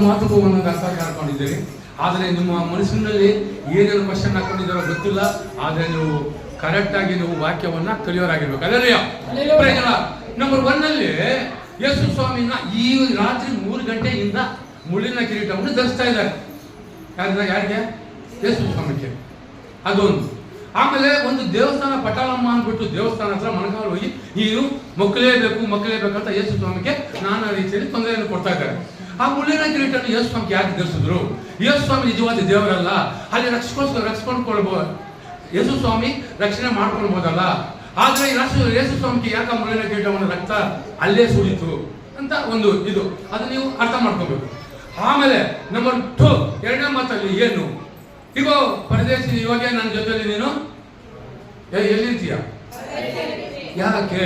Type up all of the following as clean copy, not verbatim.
ಮಾತುಗೂ ಒಂದೊಂದು ಅರ್ಥ ಹಾಕೊಂಡಿದ್ದೀರಿ. ಆದರೆ ನಿಮ್ಮ ಮನಸ್ಸಿನಲ್ಲಿ ಏನೇನು ಕ್ವಶನ್ ಹಾಕೊಂಡಿದ್ದಾರೋ ಗೊತ್ತಿಲ್ಲ. ಆದರೆ ನೀವು ಕರೆಕ್ಟ್ ಆಗಿ ನೀವು ವಾಕ್ಯವನ್ನ ಕಲಿಯೋರಾಗಿರ್ಬೇಕು. ಅಲ್ಲೆಲ್ಲ ನಂಬರ್ 1 ನಲ್ಲಿ ಯೇಸು ಸ್ವಾಮಿನ ಈ ರಾತ್ರಿ 3 ಗಂಟೆಯಿಂದ ಮುಳ್ಳಿನ ಕಿರೀಟವನ್ನು ಧರಿಸ್ತಾ ಇದ್ದಾರೆ. ಯಾರಿಗೆ? ಯೇಸು ಸ್ವಾಮಿಗೆ. ಅದೊಂದು. ಆಮೇಲೆ ಒಂದು ದೇವಸ್ಥಾನ ಪಟಾಳಮ್ಮ ಅಂದ್ಬಿಟ್ಟು ದೇವಸ್ಥಾನ ಹತ್ರ ಮಣಕಾಲು ಹೋಗಿ ನೀನು ಮಕ್ಕಳೇಬೇಕಂತ ಯೇಸು ಸ್ವಾಮಿಗೆ ನಾನಾ ರೀತಿಯಲ್ಲಿ ತೊಂದರೆಯನ್ನು ಕೊಡ್ತಾ ಇದ್ದಾರೆ. ಆ ಮುಳ್ಳಿನ ಕಿರೀಟನ್ನು ಯೇಸು ಸ್ವಾಮಿಗೆ ಯಾಕೆ ಧರಿಸಿದ್ರು? ಯೇಸು ಸ್ವಾಮಿ ನಿಜವಾದ ದೇವರಲ್ಲ, ಅಲ್ಲಿ ರಕ್ಷಿಸ್ಕೊಂಡ್ಕೊಳ್ಬಹುದು. ಯೇಸು ಸ್ವಾಮಿ ರಕ್ಷಣೆ ಮಾಡ್ಕೊಳ್ಬಹುದಲ್ಲ. ಆದ್ರೆ ಯೇಸು ಸ್ವಾಮಿಗೆ ಯಾಕೆ ಮುಳ್ಳಿನ ಕಿರೀಟವನ್ನು ರಕ್ತ ಅಲ್ಲೇ ಸುರಿತು ಅಂತ ಒಂದು ಇದು, ಅದು ನೀವು ಅರ್ಥ ಮಾಡ್ಕೋಬೇಕು. ಆಮೇಲೆ ನಂಬರ್ 2 ಎರಡನೇ ಮಾತಲ್ಲಿ ಏನು, ಈಗ ಪರದೇಶಿ ಇವಾಗ ನನ್ನ ಜೊತೆಲಿ ನೀನು ಎಲ್ಲಿರ್ತೀಯ? ಯಾಕೆ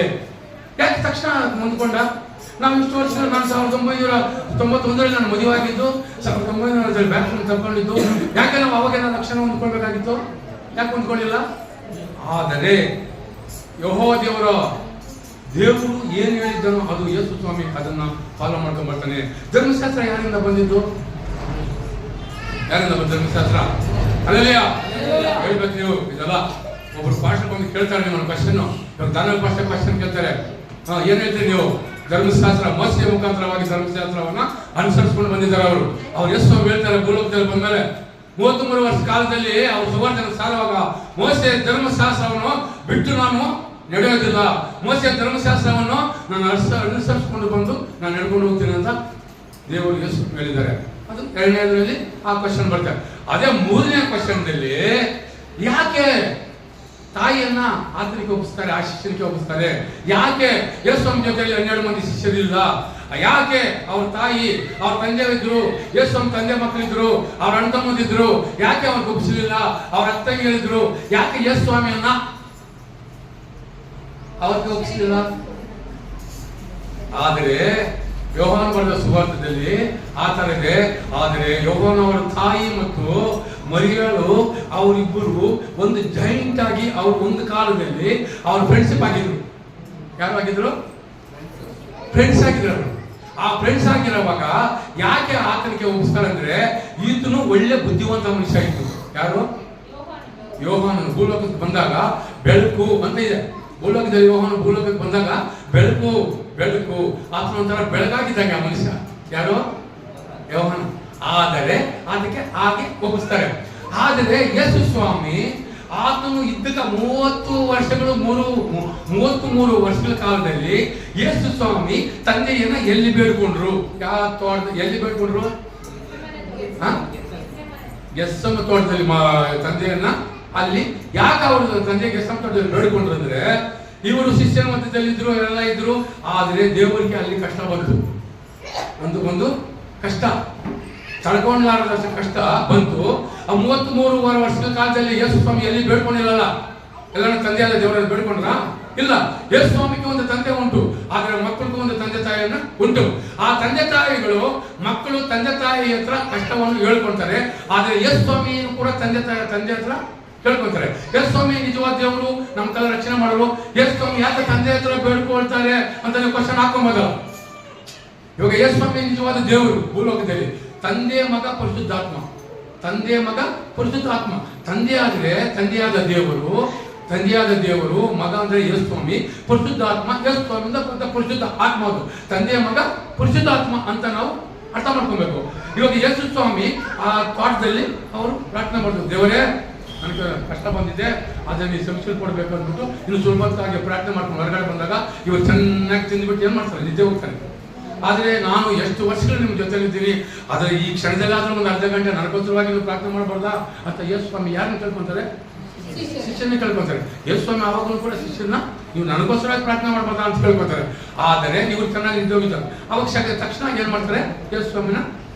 ತಕ್ಷಣ ಮುಂದ್ಕೊಂಡ? ನಾವು ಇಷ್ಟು ವರ್ಷ ನಾನು 1991 ನಾನು ಮದುವೆ ಆಗಿದ್ದು, 1900 ಬ್ಯಾಕ್ಗ್ರೌಂಡ್ ತಗೊಂಡಿದ್ದು. ಯಾಕೆ ನಾವು ಅವಾಗ ಲಕ್ಷಣ ಹೊಂದ್ಕೊಳ್ಬೇಕಾಗಿತ್ತು? ಯಾಕೆ ಹೊಂದ್ಕೊಂಡಿಲ್ಲ? ಆದರೆ ಯೆಹೋವ ದೇವರು ಏನು ಹೇಳಿದ್ದನೋ ಅದು ಯೇಸು ಸ್ವಾಮಿ ಅದನ್ನ ಫಾಲೋ ಮಾಡ್ಕೊಂಡ್ ಬರ್ತಾನೆ. ಧರ್ಮಶಾಸ್ತ್ರ ಯಾರಿಂದ ಬಂದಿದ್ದು? ಧರ್ಮಶಾಸ್ತ್ರ ಅಲ್ಲೇ ಹೇಳ್ಬೇಕು ನೀವು. ಇದೆಲ್ಲ ಒಬ್ರು ಪಾಸ್ಟರ್ ಬಂದು ಕೇಳ್ತಾರೆ ನಿಮ್ಮನ್ನು ಕ್ವಶನ್. ಇವಾಗ ದಾನವ ಪಾಸ್ಟರ್ ಕ್ವಶನ್ ಕೇಳ್ತಾರೆ, ಏನ್ ಹೇಳ್ತೀರಿ ನೀವು? ಧರ್ಮಶಾಸ್ತ್ರ ಮೋಸೆಯ ಮುಖಾಂತರವಾಗಿ ಧರ್ಮಶಾಸ್ತ್ರವನ್ನ ಅನುಸರಿಸಿಕೊಂಡು ಬಂದಿದ್ದಾರೆ ಅವರು. ಎಷ್ಟು ಹೇಳ್ತಾರೆ, ಭೂಲೋಕದಲ್ಲಿ ಬಂದ್ಮೇಲೆ 33 ವರ್ಷ ಕಾಲದಲ್ಲಿ ಅವರು ಸುವರ್ಣ ಸಾರುವಾಗ ಮೋಸೆ ಧರ್ಮಶಾಸ್ತ್ರವನ್ನು ಬಿಟ್ಟು ನಾನು ನಡೆಯೋದಿಲ್ಲ, ಮೋಸೆ ಧರ್ಮಶಾಸ್ತ್ರವನ್ನು ನಾನು ಅನುಸರಿಸಿಕೊಂಡು ಬಂದು ನಾನು ನಡ್ಕೊಂಡು ಹೋಗ್ತೀನಿ ಅಂತ ದೇವರು ಯೇಸು ಹೇಳಿದ್ದಾರೆ. ಅದು 2ನೇದರಲ್ಲಿ ಆ ಕ್ವಶನ್ ಬರ್ತಾರೆ. ಅದೇ 3ನೇ ಕ್ವಶನ್ದಲ್ಲಿ ಯಾಕೆ ತಾಯಿಯನ್ನ ಆತನಿಗೆ ಒಪ್ಪಿಸ್ತಾರೆ, ಆ ಶಿಷ್ಯನಿಗೆ ಒಪ್ಪಿಸ್ತಾರೆ? ಯಾಕೆ ಯೇಸು ಜೊತೆಯಲ್ಲಿ 12 ಮಂದಿ ಶಿಷ್ಯರಿಲ್ಲ? ಯಾಕೆ ಅವ್ರ ತಾಯಿ ಅವ್ರ ತಂದೆ ಇದ್ರು, ಯೇಸು ತಂದೆ ಮಕ್ಕಳಿದ್ರು, ಅವ್ರ ಅಣ್ಣ ತಮ್ಮದಿದ್ರು, ಯಾಕೆ ಅವ್ರಿಗೆ ಒಪ್ಪಿಸಲಿಲ್ಲ? ಅವ್ರ ಅತ್ತಂಗೆ ಹೇಳಿದ್ರು, ಯಾಕೆ ಯೇಸು ಸ್ವಾಮಿಯನ್ನ ಅವ್ರಿಗೆ ಒಪ್ಪಿಸಲಿಲ್ಲ? ಆದರೆ ಯೋಹಾನ ಬರೆದ ಸುವಾರ್ತೆಯಲ್ಲಿ ಆ ತರ ಇದೆ. ಆದರೆ ಯೋಹಾನ ಅವರ ತಾಯಿ ಮತ್ತು ಮರಿಯಳು ಅವರಿಬ್ಬರು ಒಂದು ಜಾಯಿಂಟ್ ಆಗಿ ಅವ್ರು ಒಂದು ಕಾಲದಲ್ಲಿ ಅವ್ರ ಫ್ರೆಂಡ್ಶಿಪ್ ಆಗಿದ್ರು. ಯಾರು ಆಗಿದ್ರು? ಫ್ರೆಂಡ್ಸ್ ಆಗಿದ್ರು. ಆ ಫ್ರೆಂಡ್ಸ್ ಆಗಿರುವಾಗ ಯಾಕೆ ಆತನಿಗೆ ಒಪ್ಪಿಸ್ತಾರೆ ಅಂದ್ರೆ ಈತನು ಒಳ್ಳೆ ಬುದ್ಧಿವಂತ ಮನುಷ್ಯ ಇತ್ತು. ಯಾರು? ಯೋಹಾನನು ಭೂಲೋಕಕ್ಕೆ ಬಂದಾಗ ಬೆಳಕು ಅಂತ ಇದೆ. ಭೂಲೋಕದಲ್ಲಿ ಯೋಹಾನ ಭೂಲೋಕಕ್ಕೆ ಬಂದಾಗ ಬೆಳಕು ಆತನ ಒಂಥರ ಬೆಳಗಾಗಿದ್ದಾಗ ಆ ಮನುಷ್ಯ. ಯಾರು? ಯೋಹಾನ. ಆದರೆ ಅದಕ್ಕೆ ಹಾಗೆ ಒಪ್ಪಿಸ್ತಾರೆ. ಆದರೆ ಯೇಸು ಸ್ವಾಮಿ ಆತನು ಇದ್ದ 33 ವರ್ಷಗಳ ಕಾಲದಲ್ಲಿ ಯೇಸು ಸ್ವಾಮಿ ತಂದೆಯನ್ನ ಎಲ್ಲಿ ಬೇಡ್ಕೊಂಡ್ರು? ಎಲ್ಲಿ ಬೇಡ್ಕೊಂಡ್ರು? ಗೆಸ್ಸಮ್ಮ ತೋಟದಲ್ಲಿ ತಂದೆಯನ್ನ ಅಲ್ಲಿ ಯಾಕೆ ಅವರು ತಂದೆ ಗೆಸ್ಸಮ್ಮ ತೋಟದಲ್ಲಿ ಬೇಡ್ಕೊಂಡ್ರು ಅಂದ್ರೆ ಇವರು ಶಿಷ್ಯನ ಮಧ್ಯದಲ್ಲಿದ್ರು, ಎಲ್ಲ ಇದ್ರು. ಆದರೆ ದೇವರಿಗೆ ಅಲ್ಲಿ ಕಷ್ಟ ಬಂತು. ಒಂದು ಕಷ್ಟ ತಡ್ಕೊಂಡ್ಲಾರದಷ್ಟು ಕಷ್ಟ ಬಂತು. ಆ 33 ವರ್ಷಗಳ ಕಾಲದಲ್ಲಿ ಯೇಸು ಸ್ವಾಮಿ ಎಲ್ಲಿ ಬೇಡ್ಕೊಂಡಿಲ್ಲಲ್ಲ. ಎಲ್ಲರೂ ತಂದೆಯಾದ ದೇವರಲ್ಲಿ ಬೇಡ್ಕೊಂಡ್ರ? ಇಲ್ಲ. ಯೇಸು ಸ್ವಾಮಿಗೆ ಒಂದು ತಂದೆ ಉಂಟು, ಆದರೆ ಮಕ್ಕಳಿಗೂ ಒಂದು ತಂದೆ ತಾಯಿಯನ್ನ ಉಂಟು. ಆ ತಂದೆ ತಾಯಿಗಳು ಮಕ್ಕಳು ತಂದೆ ತಾಯಿ ಹತ್ರ ಕಷ್ಟವನ್ನು ಹೇಳ್ಕೊಳ್ತಾರೆ. ಆದರೆ ಯೇಸು ಸ್ವಾಮಿಯನ್ನು ಕೂಡ ತಂದೆ ಹತ್ರ ಹೇಳ್ಕೊಳ್ತಾರೆ. ಯೇಸು ಸ್ವಾಮಿ ನಿಜವಾದ ದೇವರು, ನಮ್ಮ ತರ ರಕ್ಷಣೆ ಮಾಡಲು ಯೇಸು ಸ್ವಾಮಿ ಯಾಕೆ ತಂದೆ ಹತ್ರ ಬೇಡ್ಕೊಳ್ತಾರೆ ಅಂತ ನೀವು ಕ್ವಶನ್ ಹಾಕೊಂಬೋದಲ್ಲ. ಇವಾಗ ಯೇಸು ಸ್ವಾಮಿ ನಿಜವಾದ ದೇವರು ಭೂಲೋಕದಲ್ಲಿ ತಂದೆ ಮಗ ಪರಿಶುದ್ಧಾತ್ಮ, ತಂದೆ ಮಗ ಪರಿಶುದ್ಧಾತ್ಮ. ತಂದೆಯಾದ ದೇವರು, ಮಗ ಅಂದ್ರೆ ಯೇಸು ಸ್ವಾಮಿ, ಪರಿಶುದ್ಧಾತ್ಮ ಯೇಸು ಸ್ವಾಮಿಯಿಂದ ಪರಿಶುದ್ಧ ಆತ್ಮ. ಅದು ತಂದೆಯ ಮಗ ಪರಿಶುದ್ಧಾತ್ಮ ಅಂತ ನಾವು ಅರ್ಥ ಮಾಡ್ಕೊಬೇಕು. ಇವಾಗ ಯೇಸು ಸ್ವಾಮಿ ಆ ತೋಟದಲ್ಲಿ ಅವರು ಪ್ರಾರ್ಥನೆ ಮಾಡಿದ್ರು, ದೇವರೇ ನನಗೆ ಕಷ್ಟ ಬಂದಿದೆ, ಅದನ್ನ ನೀವು ಸಂಶಯ ಕೊಡ್ಬೇಕು ಅಂದ್ಬಿಟ್ಟು ಇನ್ನು ಸುಲಭವಾಗಿ ಪ್ರಾರ್ಥನೆ ಮಾಡ್ಕೊಂಡು ಹೊರಗಡೆ ಬಂದಾಗ ಇವರು ಚೆನ್ನಾಗಿ ತಿಂದ್ಬಿಟ್ಟು ಏನ್ ಮಾಡ್ತಾರೆ? ನಿದ್ದೆ ಹೋಗ್ತಾರೆ. ಆದರೆ ನಾನು ಎಷ್ಟು ವರ್ಷಗಳು ನಿಮ್ಮ ಜೊತೆಲಿದ್ದೀನಿ, ಆದರೆ ಈ ಕ್ಷಣದಲ್ಲಾದ್ರೂ ಒಂದು ಅರ್ಧ ಗಂಟೆ ನನಗೋಸ್ಕರವಾಗಿ ನೀವು ಪ್ರಾರ್ಥನೆ ಮಾಡಬಾರ್ದಾ ಅಂತ ಯೇಸು ಸ್ವಾಮಿ ಯಾರನ್ನ ಕೇಳ್ಕೊಂತಾರೆ? ಶಿಷ್ಯನ ಕೇಳ್ಕೊಂತಾರೆ. ಯೇಸು ಸ್ವಾಮಿ ಆವಾಗಲೂ ಕೂಡ ಶಿಷ್ಯನ ನೀವು ನನಗೋಸ್ಕರವಾಗಿ ಪ್ರಾರ್ಥನೆ ಮಾಡಬಾರ್ದಾ ಅಂತ ಕೇಳ್ಕೊತಾರೆ. ಆದರೆ ಇವ್ರು ಚೆನ್ನಾಗಿ ನಿದ್ದೆ ಹೋಗಿದ್ದಾರೆ. ಅವಾಗ ತಕ್ಷಣ ಏನ್ ಮಾಡ್ತಾರೆ? ಯೇಸು ಸ್ವಾಮಿನ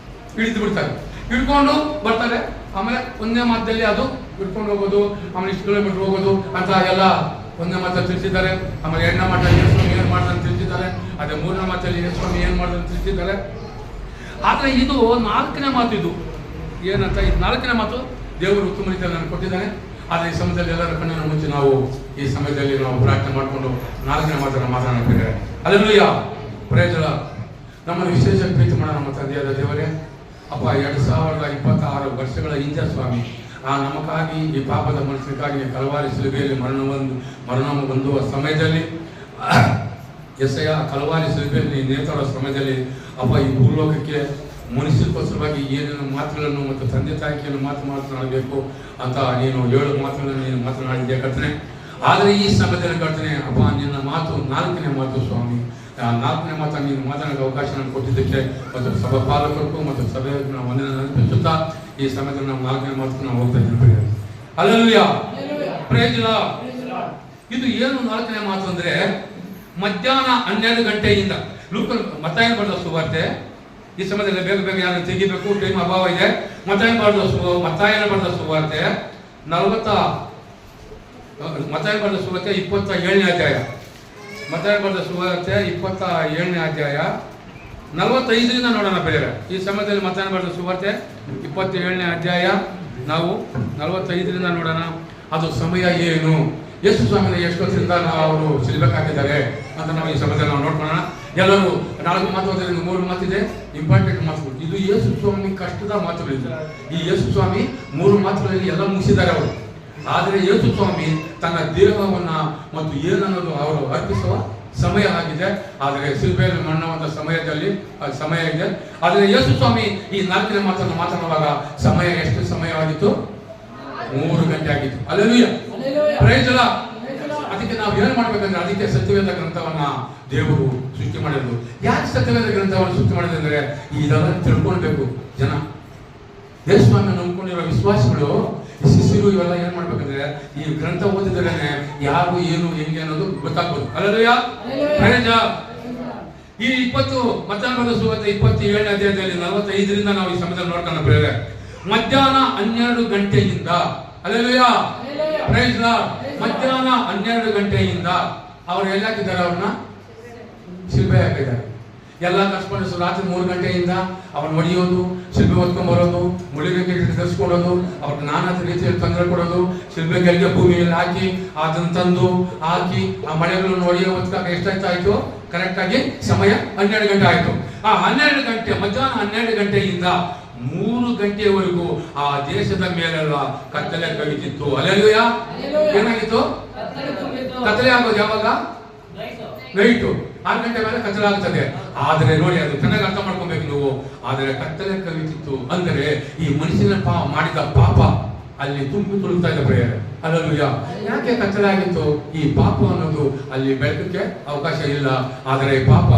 ಹಿಡಿದು ಬಿಡ್ತಾರೆ. ಹಿಡ್ಕೊಂಡು ಬರ್ತಾರೆ. ಆಮೇಲೆ ಒಂದೇ ಮಾತಲ್ಲಿ ಅದು ಹಿಡ್ಕೊಂಡು ಹೋಗೋದು, ಆಮೇಲೆ ಇಷ್ಟು ಕಿಲೋಮೀಟರ್ ಹೋಗೋದು ಅಂತ ಎಲ್ಲ ಒಂದನೇ ಮಾತಲ್ಲಿ ತಿಳಿಸಿದ್ದಾರೆ. ಆಮೇಲೆ 2ನೇ ಮಾತಲ್ಲಿ ಯೇಸು ಸ್ವಾಮಿ ಏನ್ ಮಾಡ್ತಾರೆ ತಿಳಿಸಿದ್ದಾರೆ. ಅದೇ 3ನೇ ಮಾತಲ್ಲಿ ಯೇಸು ಸ್ವಾಮಿ ಏನ್ ಮಾಡ್ತಾರೆ ತಿಳಿಸಿದ್ದಾರೆ. ಆದ್ರೆ ಇದು 4ನೇ ಮಾತು. ಇದು ಏನಂತ? ಇದು 4ನೇ ಮಾತು ದೇವರು ಉತ್ತಮ ರೀತಿಯಲ್ಲಿ ನಾನು ಕೊಟ್ಟಿದ್ದಾನೆ. ಆದರೆ ಈ ಸಮಯದಲ್ಲಿ ಎಲ್ಲರ ಕಣ್ಣಿನ ಮುಂಚೆ ನಾವು ಈ ಸಮಯದಲ್ಲಿ ನಾವು ಪ್ರಾರ್ಥನೆ ಮಾಡಿಕೊಂಡು 4ನೇ ಮಾತನ್ನು ಮಾತನಾಡಬೇಕಾದ್ರೆ, ಅಲ್ಲೆಲ್ಲೂಯ್ಯ, ಪ್ರಯೋಜನ. ನಮ್ಮನ್ನು ವಿಶೇಷ ಪ್ರೀತಿ ಮಾಡೋ ನಮ್ಮ ತಂದೆಯಾದ ದೇವರೇ, ಅಪ್ಪ 2026 ವರ್ಷಗಳ ಹಿಂದೆ ಸ್ವಾಮಿ ನಮಗಾಗಿ ಈ ಪಾಪದ ಮನುಷ್ಯನಿಗಾಗಿ ಕಲವಾರಿ ಶಿಲುಬೆಯಲ್ಲಿ ಮರಣ ಹೊಂದುವ ಸಮಯದಲ್ಲಿ ಎಸೆಯ ಕಲವಾರಿ ಶಿಲುಬೆಯಲ್ಲಿ ನೇತಾಡೋ ಸಮಯದಲ್ಲಿ ಅಪ್ಪ ಈ ಭೂಲೋಕಕ್ಕೆ ಮನುಷ್ಯಕ್ಕೋಸ್ಕರವಾಗಿ ಏನೇನು ಮಾತುಗಳನ್ನು ಮತ್ತು ತಂದೆ ತಾಯಿಕೆಯನ್ನು ಮಾತನಾಡಬೇಕು ಅಂತ ನೀನು 7 ಮಾತುಗಳನ್ನು ನೀನು ಮಾತನಾಡಿದ್ದೆ ಕರ್ತನೆ. ಆದರೆ ಈ ಸಮಯದಲ್ಲಿ ಕರ್ತನೆ ಅಪ್ಪ ನಿನ್ನ ಮಾತು 4ನೇ ಮಾತು ಸ್ವಾಮಿ, 4ನೇ ಮಾತು ನೀನು ಮಾತನಾಡೋ ಅವಕಾಶ ನಾನು ಕೊಟ್ಟಿದ್ದಕ್ಕೆ ಮತ್ತು ಸಭಾ ಪಾಲಕರಿಗೂ ಮತ್ತು ಸಭೆಯನ್ನು ವಂದನೆ ನೆನಪಿಸುತ್ತಾ ಈ ಸಮಯದಲ್ಲಿ ನಾವು 4ನೇ ಮಾತು ನಾವು ಹೋಗ್ತಾ ಇದ್ದೀವಿ. Hallelujah, praise the Lord. ಇದು ಏನು 4ನೇ ಮಾತು ಅಂದ್ರೆ ಮಧ್ಯಾಹ್ನ 12 ಗಂಟೆಯಿಂದ ಮತ್ತಾಯನ ಬರೆದ ಸುವಾರ್ತೆ. ಈ ಸಮಯದಲ್ಲಿ ಬೇಗ ಬೇಗ ಯಾರು ತೆಗಿಬೇಕು, ಟೈಮ್ ಅಭಾವ ಇದೆ. ಮತ್ತಾಯನ ಬರೆದ ಸುವಾರ್ತೆ 27ನೇ ಅಧ್ಯಾಯ. ಮತ್ತಾಯನ ಬರೆದ ಸುವಾರ್ತೆ 27ನೇ ಅಧ್ಯಾಯ 45ರಿಂದ ನೋಡೋಣ ಬೇರೆ. ಈ ಸಮಯದಲ್ಲಿ ಮತ್ತಾಯನ ಬರೆದ ಸುವಾರ್ತೆ 27ನೇ ಅಧ್ಯಾಯ ನಾವು 45ರಿಂದ ನೋಡೋಣ. ಅದು ಸಮಯ ಏನು, ಯೇಸು ಸ್ವಾಮಿನ ಎಷ್ಟೊತ್ತಿಂದ ಅವರು ಸಿಲ್ಬೇಕು ಹಾಕಿದ್ದಾರೆ ಅಂತ ನಾವು ಈ ಸಮಯದಲ್ಲಿ ನಾವು ನೋಡ್ಕೊಳ್ಳೋಣ. ಎಲ್ಲರೂ 4 ಮಾತು ಓದಿದ್ರೆ 3 ಮಾತಿದೆ, ಇಂಪಾರ್ಟೆಂಟ್ ಮಾತುಗಳು. ಇದು ಯೇಸು ಸ್ವಾಮಿ ಕಷ್ಟದ ಮಾತುಗಳಿದೆ. ಈ ಯೇಸು ಸ್ವಾಮಿ 3 ಮಾತುಗಳಲ್ಲಿ ಎಲ್ಲ ಮುಗಿಸಿದ್ದಾರೆ ಅವರು. ಆದರೆ ಯೇಸು ಸ್ವಾಮಿ ತನ್ನ ದೇಹವನ್ನ ಮತ್ತು ಏನನ್ನೋದು ಅವರು ಅರ್ಪಿಸುವ ಸಮಯ ಆಗಿದೆ. ಆದರೆ ಶಿಲ್ಬೆಯಲ್ಲಿ ಮಣ್ಣುವಂತ ಸಮಯದಲ್ಲಿ ಸಮಯ ಇದೆ. ಆದರೆ ಯೇಸು ಸ್ವಾಮಿ ಈ 4ನೇ ಮಾತನ್ನು ಮಾತನಾಡುವಾಗ ಸಮಯ ಎಷ್ಟು ಸಮಯವಾಗಿತ್ತು? 3 ಗಂಟೆ ಆಗಿತ್ತು. Hallelujah, praise the Lord. ಅದಕ್ಕೆ ನಾವು ಏನು ಮಾಡ್ಬೇಕಂದ್ರೆ ಅದಕ್ಕೆ ಸತ್ಯವೇದ ಗ್ರಂಥವನ್ನ ದೇವರು ಸೃಷ್ಟಿ ಮಾಡಿದ್ರು. ಯಾಕೆ ಸತ್ಯವೇದ ಗ್ರಂಥವನ್ನು ಸೃಷ್ಟಿ ಮಾಡಿದ್ರೆ ಅಂದ್ರೆ ಇದೆಲ್ಲ ತಿಳ್ಕೊಳ್ಬೇಕು ಜನ. ಯೇಸು ಸ್ವಾಮಿ ನಂಬ್ಕೊಂಡಿರೋ ವಿಶ್ವಾಸಿಗಳು, ಶಿಷ್ಯರು ಇವೆಲ್ಲ ಏನ್ ಮಾಡ್ಬೇಕಂದ್ರೆ ಈ ಗ್ರಂಥ ಓದಿದ್ರೇನೆ ಯಾರು ಏನು ಹೆಂಗೆ ಅನ್ನೋದು ಗೊತ್ತಾಗ್ಬೋದು. Hallelujah, praise the Lord. ಈ ಮತ್ತಾಯನ ಸುವಾರ್ತೆ 27ನೇ ಅಧ್ಯಾಯದಲ್ಲಿ 45ರಿಂದ ನಾವು ಈ ಸಮಯದಲ್ಲಿ ನೋಡ್ಕೊಂಡು ಪ್ರೇರೆ ಮಧ್ಯಾಹ್ನ 12 ಗಂಟೆಯಿಂದ, ಹಲ್ಲೆಲೂಯಾ, ಪ್ರೈಸ್ ದಿ ಲಾರ್ಡ್. ಮಧ್ಯಾಹ್ನ 12 ಗಂಟೆಯಿಂದ ಅವ್ರು ಎಲ್ಲ ಹಾಕಿದ್ದಾರೆ, ಅವ್ರನ್ನ ಶಿಲ್ಬೆ ಹಾಕಿದ್ದಾರೆ. ಎಲ್ಲ ಕಸ್ಕೊಂಡು ರಾತ್ರಿ 3 ಗಂಟೆಯಿಂದ ಅವ್ರು ಹೊಡೆಯೋದು, ಶಿಲ್ಬೆ ಹೊತ್ಕೊಂಡ್ ಬರೋದು, ಮುಳಿಗೆ ಧರಿಸ್ಕೊಡೋದು, ಅವ್ರಿಗೆ ನಾನಾ ರೀತಿಯಲ್ಲಿ ತೊಂದರೆ ಕೊಡೋದು, ಶಿಲ್ಬೆ ಗೆಲ್ಗೆ ಭೂಮಿಯಲ್ಲಿ ಹಾಕಿ ಅದನ್ನ ತಂದು ಹಾಕಿ ಆ ಮಳೆಗಳನ್ನು ಹೊಡೆಯೋ ಹೊತ್ಕಾಗ ಎಷ್ಟಾಯ್ತು? ಕರೆಕ್ಟ್ ಆಗಿ ಸಮಯ 12 ಗಂಟೆ ಆಯ್ತು. ಆ 12 ಗಂಟೆ ಮಧ್ಯಾಹ್ನ 12 ಗಂಟೆಯಿಂದ 3 ಗಂಟೆಯವರೆಗೂ ಆ ದೇಶದ ಮೇಲೆಲ್ಲ ಕತ್ತಲೆ ಕವಿತಿತ್ತು. ಹಲ್ಲೆಲೂಯಾ. ಏನಾಗಿತ್ತು? ಕತ್ತಲೆ ಆಗೋದು ಯಾವಾಗ? ನೈಟು 6 ಗಂಟೆ ಮೇಲೆ ಕತ್ತಲೆ ಆಗ್ತದೆ. ಆದರೆ ನೋಡಿ, ಅದು ಚೆನ್ನಾಗಿ ಅರ್ಥ ಮಾಡ್ಕೊಬೇಕು ನೀವು. ಆದರೆ ಕತ್ತಲೆ ಕವಿತಿತ್ತು ಅಂದರೆ ಈ ಮನುಷ್ಯನ ಮಾಡಿದ ಪಾಪ ಅಲ್ಲಿ ತುಂಬಿ ತುಳುಕ್ತಾ ಇದೆ ಪ್ರೇಯರ್. ಹಲ್ಲೆಲೂಯಾ. ಯಾಕೆ ಕತ್ತಲೆ ಆಗಿತ್ತು? ಈ ಪಾಪ ಅನ್ನೋದು ಅಲ್ಲಿ ಬೆಳಕಕ್ಕೆ ಅವಕಾಶ ಇಲ್ಲ. ಆದರೆ ಪಾಪ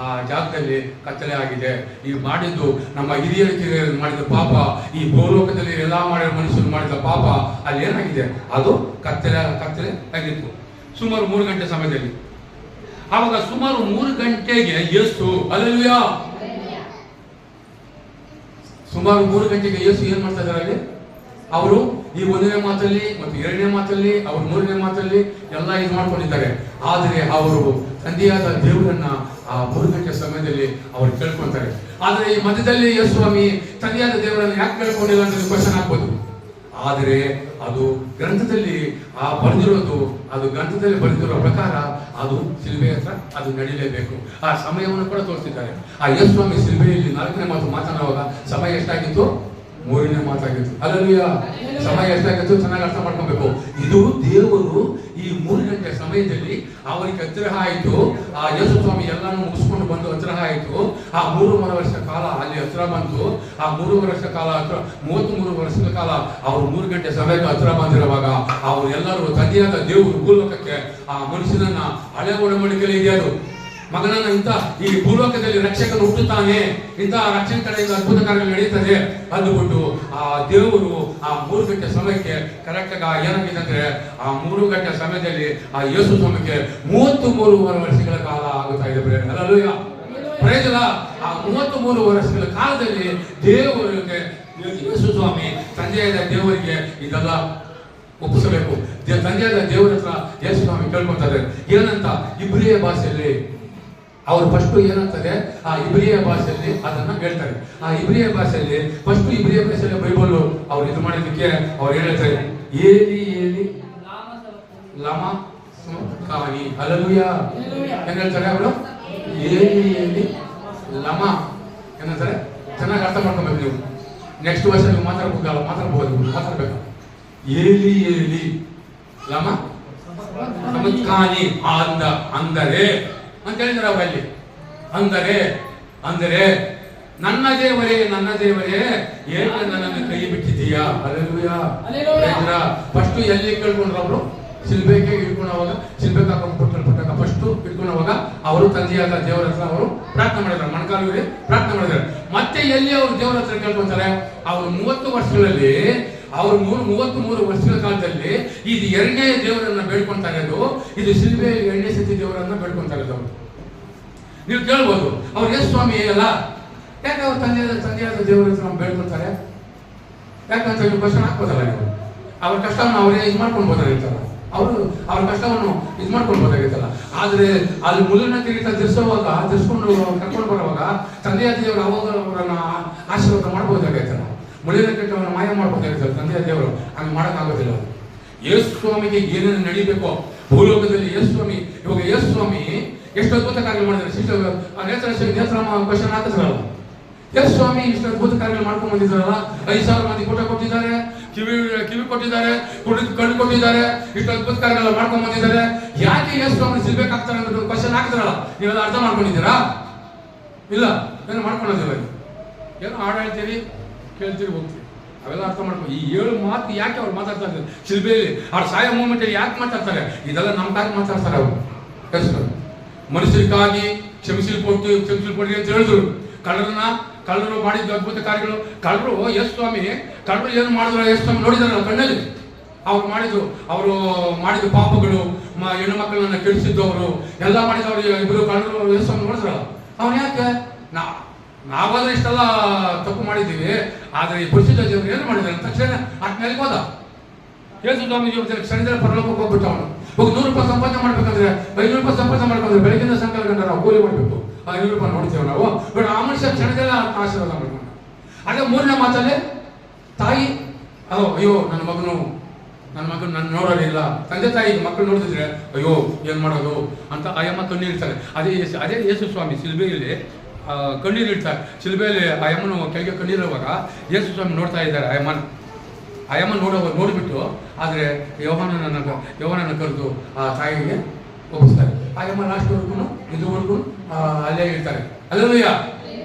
ಆ ಜಾಗದಲ್ಲಿ ಕತ್ತಲೆ ಆಗಿದೆ. ಈ ಮಾಡಿದ್ದು ನಮ್ಮ ಹಿರಿಯರಿಗೆ ಮಾಡಿದ ಪಾಪ, ಈ ಭೂಲೋಕದಲ್ಲಿ ಎಲ್ಲಾ ಮಾಡಿದ ಮನುಷ್ಯರು ಮಾಡಿದ ಪಾಪ ಅಲ್ಲಿ ಏನಾಗಿದೆ? ಅದು ಕತ್ತಲೆ ಆಗಿತ್ತು. ಸುಮಾರು 3 ಗಂಟೆ ಸಮಯದಲ್ಲಿ. ಆವಾಗ ಸುಮಾರು 3 ಗಂಟೆಗೆ ಯೇಸು, ಹಲ್ಲೆಲೂಯಾ, ಸುಮಾರು 3 ಗಂಟೆಗೆ ಯೇಸು ಏನ್ ಮಾಡ್ತಾ ಇದ್ದಾರೆ ಅಲ್ಲಿ? ಅವರು ಈ 1ನೇ ಮಾತಲ್ಲಿ ಮತ್ತು 2ನೇ ಮಾತಲ್ಲಿ, ಅವರು 3ನೇ ಮಾತಲ್ಲಿ ಎಲ್ಲ ಇದು ಮಾಡ್ಕೊಂಡಿದ್ದಾರೆ. ಆದರೆ ಅವರು ತಂದೆಯಾದ ದೇವರನ್ನ ಆ 3 ಗಂಟೆ ಸಮಯದಲ್ಲಿ ಅವರು ಕೇಳ್ಕೊಂತಾರೆ. ಆದರೆ ಈ ಮಧ್ಯದಲ್ಲಿ ಯೇಸು ಸ್ವಾಮಿ ತಂದೆಯಾದ ದೇವರನ್ನು ಯಾಕೆ ಕೇಳ್ಕೊಂಡಿಲ್ಲ ಅಂತ ಕ್ವಶನ್ ಆಗ್ಬೋದು. ಆದರೆ ಅದು ಗ್ರಂಥದಲ್ಲಿ ಅದು ಗ್ರಂಥದಲ್ಲಿ ಬರೆದಿರೋ ಪ್ರಕಾರ ಅದು ಶಿಲ್ಬೆ ಹತ್ರ ಅದು ನಡೀಲೇಬೇಕು. ಆ ಸಮಯವನ್ನು ಕೂಡ ತೋರಿಸಿದ್ದಾರೆ. ಆ ಯೇಸು ಸ್ವಾಮಿ ಶಿಲ್ಬೆಯಲ್ಲಿ 4ನೇ ಮಾತು ಮಾತನಾಡುವಾಗ ಸಮಯ ಎಷ್ಟಾಗಿತ್ತು? 3ನೇ ಮಾತಾಗಿತ್ತು. ಹಲ್ಲೆಲೂಯಾ. ಸಮಯ ಎಷ್ಟಾಗಿತ್ತು ಚೆನ್ನಾಗಿ ಅರ್ಥ ಮಾಡ್ಕೊಬೇಕು. ಇದು ದೇವರು ಈ 3 ಗಂಟೆ ಸಮಯದಲ್ಲಿ ಅವರಿಗೆ ಹತ್ತಿರ ಆಯಿತು. ಆ ಯೇಸು ಸ್ವಾಮಿ ಎಲ್ಲಾನು ಮುಗಿಸ್ಕೊಂಡು ಬಂದು ಹತ್ತಿರ ಆಯಿತು. ಆ 3 ವರ್ಷ ಕಾಲ ಅಲ್ಲಿ ಹತ್ತಿರ ಬಂತು. ಆ 3 ವರ್ಷ ಕಾಲ 33 ವರ್ಷದ ಕಾಲ ಅವರು 3 ಗಂಟೆ ಸಮಯಕ್ಕೆ ಹತ್ತಿರ ಬಂದಿರುವಾಗ ಅವರು ಎಲ್ಲರೂ ತಂದೆಯಾದ ದೇವರು ಭೂಲೋಕಕ್ಕೆ ಆ ಮನುಷ್ಯನನ್ನ ಹಳೆ ಒಡಂಬಡಿಕೆಯಲ್ಲಿ ಇದೆ ಅದು ಮಗನನ್ನ ಇಂಥ ಈ ಭೂಲೋಕದಲ್ಲಿ ರಕ್ಷಕನು ಹುಟ್ಟುತ್ತಾನೆ, ಇಂತಹ ರಕ್ಷಣೆ ಕಡೆಯಿಂದ ಅದ್ಭುತ ಕಾರ್ಯಗಳು ನಡೀತದೆ ಅಂದುಬಿಟ್ಟು ಆ ದೇವರು ಆ 3 ಗಂಟೆ ಸಮಯಕ್ಕೆ ಕರೆಕ್ಟ್ ಆಗಿ ಏನಾಗಿದೆ ಅಂದ್ರೆ ಆ 3 ಗಂಟೆ ಸಮಯದಲ್ಲಿ ಆ ಯೇಸು ಸ್ವಾಮಿಗೆ 33 ವರ್ಷಗಳ ಕಾಲ ಆಗುತ್ತಾ ಇದೆ. Hallelujah, praise the Lord. ಆ 33 ವರ್ಷಗಳ ಕಾಲದಲ್ಲಿ ದೇವರಿಗೆ ಯೇಸು ಸ್ವಾಮಿ ತಂದೆಯಾದ ದೇವರಿಗೆ ಇದೆಲ್ಲ ಒಪ್ಪಿಸಬೇಕು. ತಂದೆಯಾದ ದೇವರ ಹತ್ರ ಯೇಸು ಸ್ವಾಮಿ ಕೇಳ್ಕೊತಾರೆ. ಏನಂತ? ಇಬ್ರಿಯ ಭಾಷೆಯಲ್ಲಿ ಅವರು ಫಸ್ಟ್ ಏನಂತಾರೆ? ಆ ಇಬ್ರಿಯ ಭಾಷೆಯಲ್ಲಿ ಅದನ್ನ ಹೇಳ್ತಾರೆ. ಆ ಇಬ್ರಿಯ ಭಾಷೆಯಲ್ಲಿ ಫಸ್ಟ್ ಇಬ್ರಿಯ ಭಾಷೆಯಲ್ಲಿ ಬೈಬಲ್ ಅವ್ರು ಇದು ಮಾಡಿದ್ದಕ್ಕೆ ಅವ್ರು ಹೇಳ್ತಾರೆ, ಏಲಿ ಏಲಿ ಲಮ ಕಾನಿ. ಹಲ್ಲೆಲೂಯಾ. ಏನ್ ಹೇಳ್ತಾರೆ ಅವರು? ಏಲಿ ಏಲಿ ಲಮ ಏನಂತಾರೆ? ಚೆನ್ನಾಗಿ ಅರ್ಥ ಮಾಡ್ಕೊಬೇಕು ನೀವು. ನೆಕ್ಸ್ಟ್ ವರ್ಷ ನೀವು ಮಾತಾಡ್ಬೇಕು. ಏಲಿ ಏಲಿ ಲಮ ಸಮತ್ಕಾನಿ ಅಂದರೆ ಅಂತ ಹೇಳಿದ್ದಾರೆ ಅವರಲ್ಲಿ. ಅಂದರೆ ನನ್ನ ದೇವರೇ ಏಕೆ ನನ್ನನ್ನು ಕೈ ಬಿಟ್ಟಿದ್ದೀಯಾ? ಹಲ್ಲೆಲೂಯಾ. ಫಸ್ಟ್ ಎಲ್ಲಿ ಕೇಳ್ಕೊಂಡ್ರು ಅವರು? ಶಿಲ್ಬೆಗೆ ಇಟ್ಕೊಂಡವಾಗ, ಶಿಲ್ಬೆಗೆ ಹಾಕೊಂಡ್ಬಿಟ್ಟಾಗ ಫಸ್ಟ್ ಇಟ್ಕೊಂಡವಾಗ ಅವರು ತಂದೆಯಾದ ದೇವರ ಹತ್ರ ಅವರು ಪ್ರಾರ್ಥನೆ ಮಾಡಿದ್ದಾರೆ, ಮೊಣಕಾಲೂರಿ ಪ್ರಾರ್ಥನೆ ಮಾಡಿದ್ದಾರೆ. ಮತ್ತೆ ಎಲ್ಲಿ ಅವರು ದೇವರ ಹತ್ರ ಕೇಳ್ಕೊಂತಾರೆ? ಅವರು 30 ವರ್ಷಗಳಲ್ಲಿ, ಅವರು 33 ವರ್ಷಗಳ ಕಾಲದಲ್ಲಿ ಇದು 2ನೇ ದೇವರನ್ನ ಬೇಡ್ಕೊಂತಾ ಇರೋದು, ಇದು ಶಿಲ್ಬೆ 2ನೇ ಸತಿ ದೇವರನ್ನ ಬೇಡ್ಕೊಂತಾ ಇರೋದು. ನೀವು ಕೇಳ್ಬೋದು, ಅವ್ರು ಯೇಸು ಸ್ವಾಮಿ ಅಲ್ಲ, ಯಾಕೆ ಅವ್ರು ತಂದೆಯಾದ ದೇವರ ಹತ್ರ ನಾವು ಬೇಡ್ಕೊಳ್ತಾರೆ? ಯಾಕಂತ ನೀವು ಕ್ವಶನ್ ಹಾಕ್ಬೋದಲ್ಲ ನೀವು. ಅವ್ರ ಕಷ್ಟವನ್ನು ಅವರೇ ಇದು ಮಾಡ್ಕೊಳ್ಬೋದಾಗಿತ್ತಲ್ಲ, ಅವ್ರ ಕಷ್ಟವನ್ನು ಇದು ಮಾಡ್ಕೊಳ್ಬೋದಾಗಿತ್ತಲ್ಲ. ಆದ್ರೆ ಅಲ್ಲಿ ಮುಳ್ಳಿನ ಕಿರೀಟ ಧರಿಸ್ಕೊಂಡು ಕರ್ಕೊಂಡು ಬರುವಾಗ ತಂದೆಯ ದೇವರು ಅವಾಗ ಅವರನ್ನ ಆಶೀರ್ವಾದ ಮಾಡ್ಬೋದಾಗೈತಲ್ಲ. ಮುಳ್ಳಿನ ಕಿರೀಟವನ್ನು ಮಾಯ ಮಾಡ್ಬೋದಾಗಿತ್ತಲ್ಲ ತಂದೆಯ ದೇವರು. ಹಂಗೆ ಮಾಡೋಕ್ಕಾಗೋದಿಲ್ಲ. ಯೇಸು ಸ್ವಾಮಿಗೆ ಏನೇನು ನಡೀಬೇಕೋ ಭೂಲೋಕದಲ್ಲಿ ಇವಾಗ ಯೇಸು ಸ್ವಾಮಿ ಎಷ್ಟು ಅದ್ಭುತ ಕಾರ್ಯ ಮಾಡಿದ್ದಾರೆ. ನೇತ್ರ ಕ್ವಶನ್ ಹಾಕಿದ್ರಲ್ಲ, ಯೇಸು ಸ್ವಾಮಿ ಇಷ್ಟು ಅದ್ಭುತ ಕಾರ್ಯಗಳು ಮಾಡ್ಕೊಂಡು ಬಂದಿದ್ದಾರಲ್ಲ. 5,000 ಮಂದಿ ಊಟ ಕೊಟ್ಟಿದ್ದಾರೆ, ಕಿವಿ ಕೊಟ್ಟಿದ್ದಾರೆ, ಕಣ್ಣು ಕೊಟ್ಟಿದ್ದಾರೆ, ಇಷ್ಟು ಅದ್ಭುತ ಕಾರ್ಯಗಳು ಮಾಡ್ಕೊಂಡು ಬಂದಿದ್ದಾರೆ. ಯಾಕೆ ಯೇಸು ಸ್ವಾಮಿ ಸಿಗ್ಬೇಕಾಗ್ತಾರೆ ಅಂತ ಕ್ವಶನ್ ಹಾಕಿದ್ರಲ್ಲ. ನೀವೆಲ್ಲ ಅರ್ಥ ಮಾಡ್ಕೊಂಡಿದ್ದೀರಾ? ಇಲ್ಲ, ಏನೋ ಮಾಡ್ಕೊಂಡಿದ್ದೀರ, ಏನೋ ಹಾಡು ಹೇಳ್ತೀರಿ, ಕೇಳ್ತೀರಿ, ಹೋಗ್ತೀರಿ, ಅವೆಲ್ಲ ಅರ್ಥ ಮಾಡ್ಕೊಂಡು. ಈ 7 ಮಾತು ಯಾಕೆ ಅವ್ರು ಮಾತಾಡ್ತಾ ಇದ್ದಾರೆ ಶಿಲ್ಬೆಯಲ್ಲಿ? ಅವ್ರ ಸಾಯ ಮೂಮೆಂಟ್ ಯಾಕೆ ಮಾತಾಡ್ತಾರೆ? ಇದೆಲ್ಲ ನಮ್ಗಾಗಿ ಮಾತಾಡ್ತಾರೆ ಅವರು. ಮನುಷ್ಯರಿಗಾಗಿ ಕ್ಷಮಿಸಲ್ಪಟ್ಟು ಅಂತ ಹೇಳಿದ್ರು. ಕಳ್ಳರು ಮಾಡಿದ ಅದ್ಭುತ ಕಾರ್ಯಗಳು. ಕಳ್ಳರು ಏನು ಮಾಡಿದ್ರು? ಯೇಸು ಸ್ವಾಮಿ ನೋಡಿದಾರಲ್ಲ ಕಣ್ಣಲ್ಲಿ. ಅವರು ಮಾಡಿದ ಪಾಪಗಳು, ಹೆಣ್ಣು ಮಕ್ಕಳನ್ನ ಕೆಡಿಸಿದ್ದು, ಅವರು ಎಲ್ಲ ಮಾಡಿದವರು ಇಬ್ಬರು ಕಳ್ಳರು ಯೇಸು ಸ್ವಾಮಿ ನೋಡಿದ್ರಲ್ಲ. ಅವನು ಯಾಕೆ? ನಾವಾದ್ರೆ ಇಷ್ಟೆಲ್ಲ ತಪ್ಪು ಮಾಡಿದ್ದೀವಿ, ಆದ್ರೆ ಈ ಪರಿಶುದ್ಧ ದೇವರು ಏನು ಮಾಡಿದ್ದಾರೆ ಅಂತ ತಕ್ಷಣ ಆದ್ಮೇಲೆ ಹೋದ ಯೇಸು ಸ್ವಾಮಿ ಕ್ಷಣದಲ್ಲಿ ಪರಲೋಕಕ್ಕೆ ಹೋಗ್ಬಿಟ್ಟು ಅವನು 100 ರೂಪಾಯಿ ಸಂಪಾದನೆ ಮಾಡ್ಬೇಕಂದ್ರೆ 500 ರೂಪಾಯಿ ಸಂಪಾದನೆ ಮಾಡ್ಬೇಕಂದ್ರೆ ಬೆಳಗಿನ ಸಂಕಲ್ಪ ಗಂಟ ನಾವು ಕೂಲಿ ಮಾಡ್ಬೇಕು. 500 ರೂಪಾಯಿ ನೋಡ್ತೇವೆ ನಾವು. ಬಟ್ ಆ ಮನುಷ್ಯ ಕ್ಷಣದಲ್ಲ ಆಶೀರ್ವಾದ ಮಾಡ್ಕೊಂಡು. ಅದೇ 3ನೇ ಮಾತಲ್ಲಿ ತಾಯಿ, ಅಯ್ಯೋ ನನ್ನ ಮಗನು ನನ್ನ ನೋಡೋರಿಲ್ಲ. ತಂದೆ ತಾಯಿ ಮಕ್ಕಳು ನೋಡಿದ್ರೆ ಅಯ್ಯೋ ಏನ್ ಮಾಡೋದು ಅಂತ ಆಯಮ್ಮ ಕಣ್ಣೀರ್ತಾರೆ. ಅದೇ ಯೇಸು ಸ್ವಾಮಿ ಶಿಲ್ಬೆಯಲ್ಲಿ ಕಣ್ಣೀರಿಡ್ತಾರೆ. ಶಿಲ್ಬೆಯಲ್ಲಿ ಆಯಮ್ಮನು ಕೆಳಗೆ ಕಣ್ಣೀರುವಾಗ ಯೇಸು ಸ್ವಾಮಿ ನೋಡ್ತಾ ಇದ್ದಾರೆ. ಆಯಮ್ಮ ನೋಡಿಬಿಟ್ಟು ಆದರೆ ಯೌವನನ ಕರೆದು ಆ ತಾಯಿಗೆ ಒಪ್ಪಿಸ್ತಾರೆ. ಆಯಮ್ಮ ಲಾಸ್ಟ್ವರೆಗೂ ಇದುವರೆಗೂ ಅಲ್ಲೇ ಇರ್ತಾರೆ. ಹಲ್ಲೆಲೂಯಾ.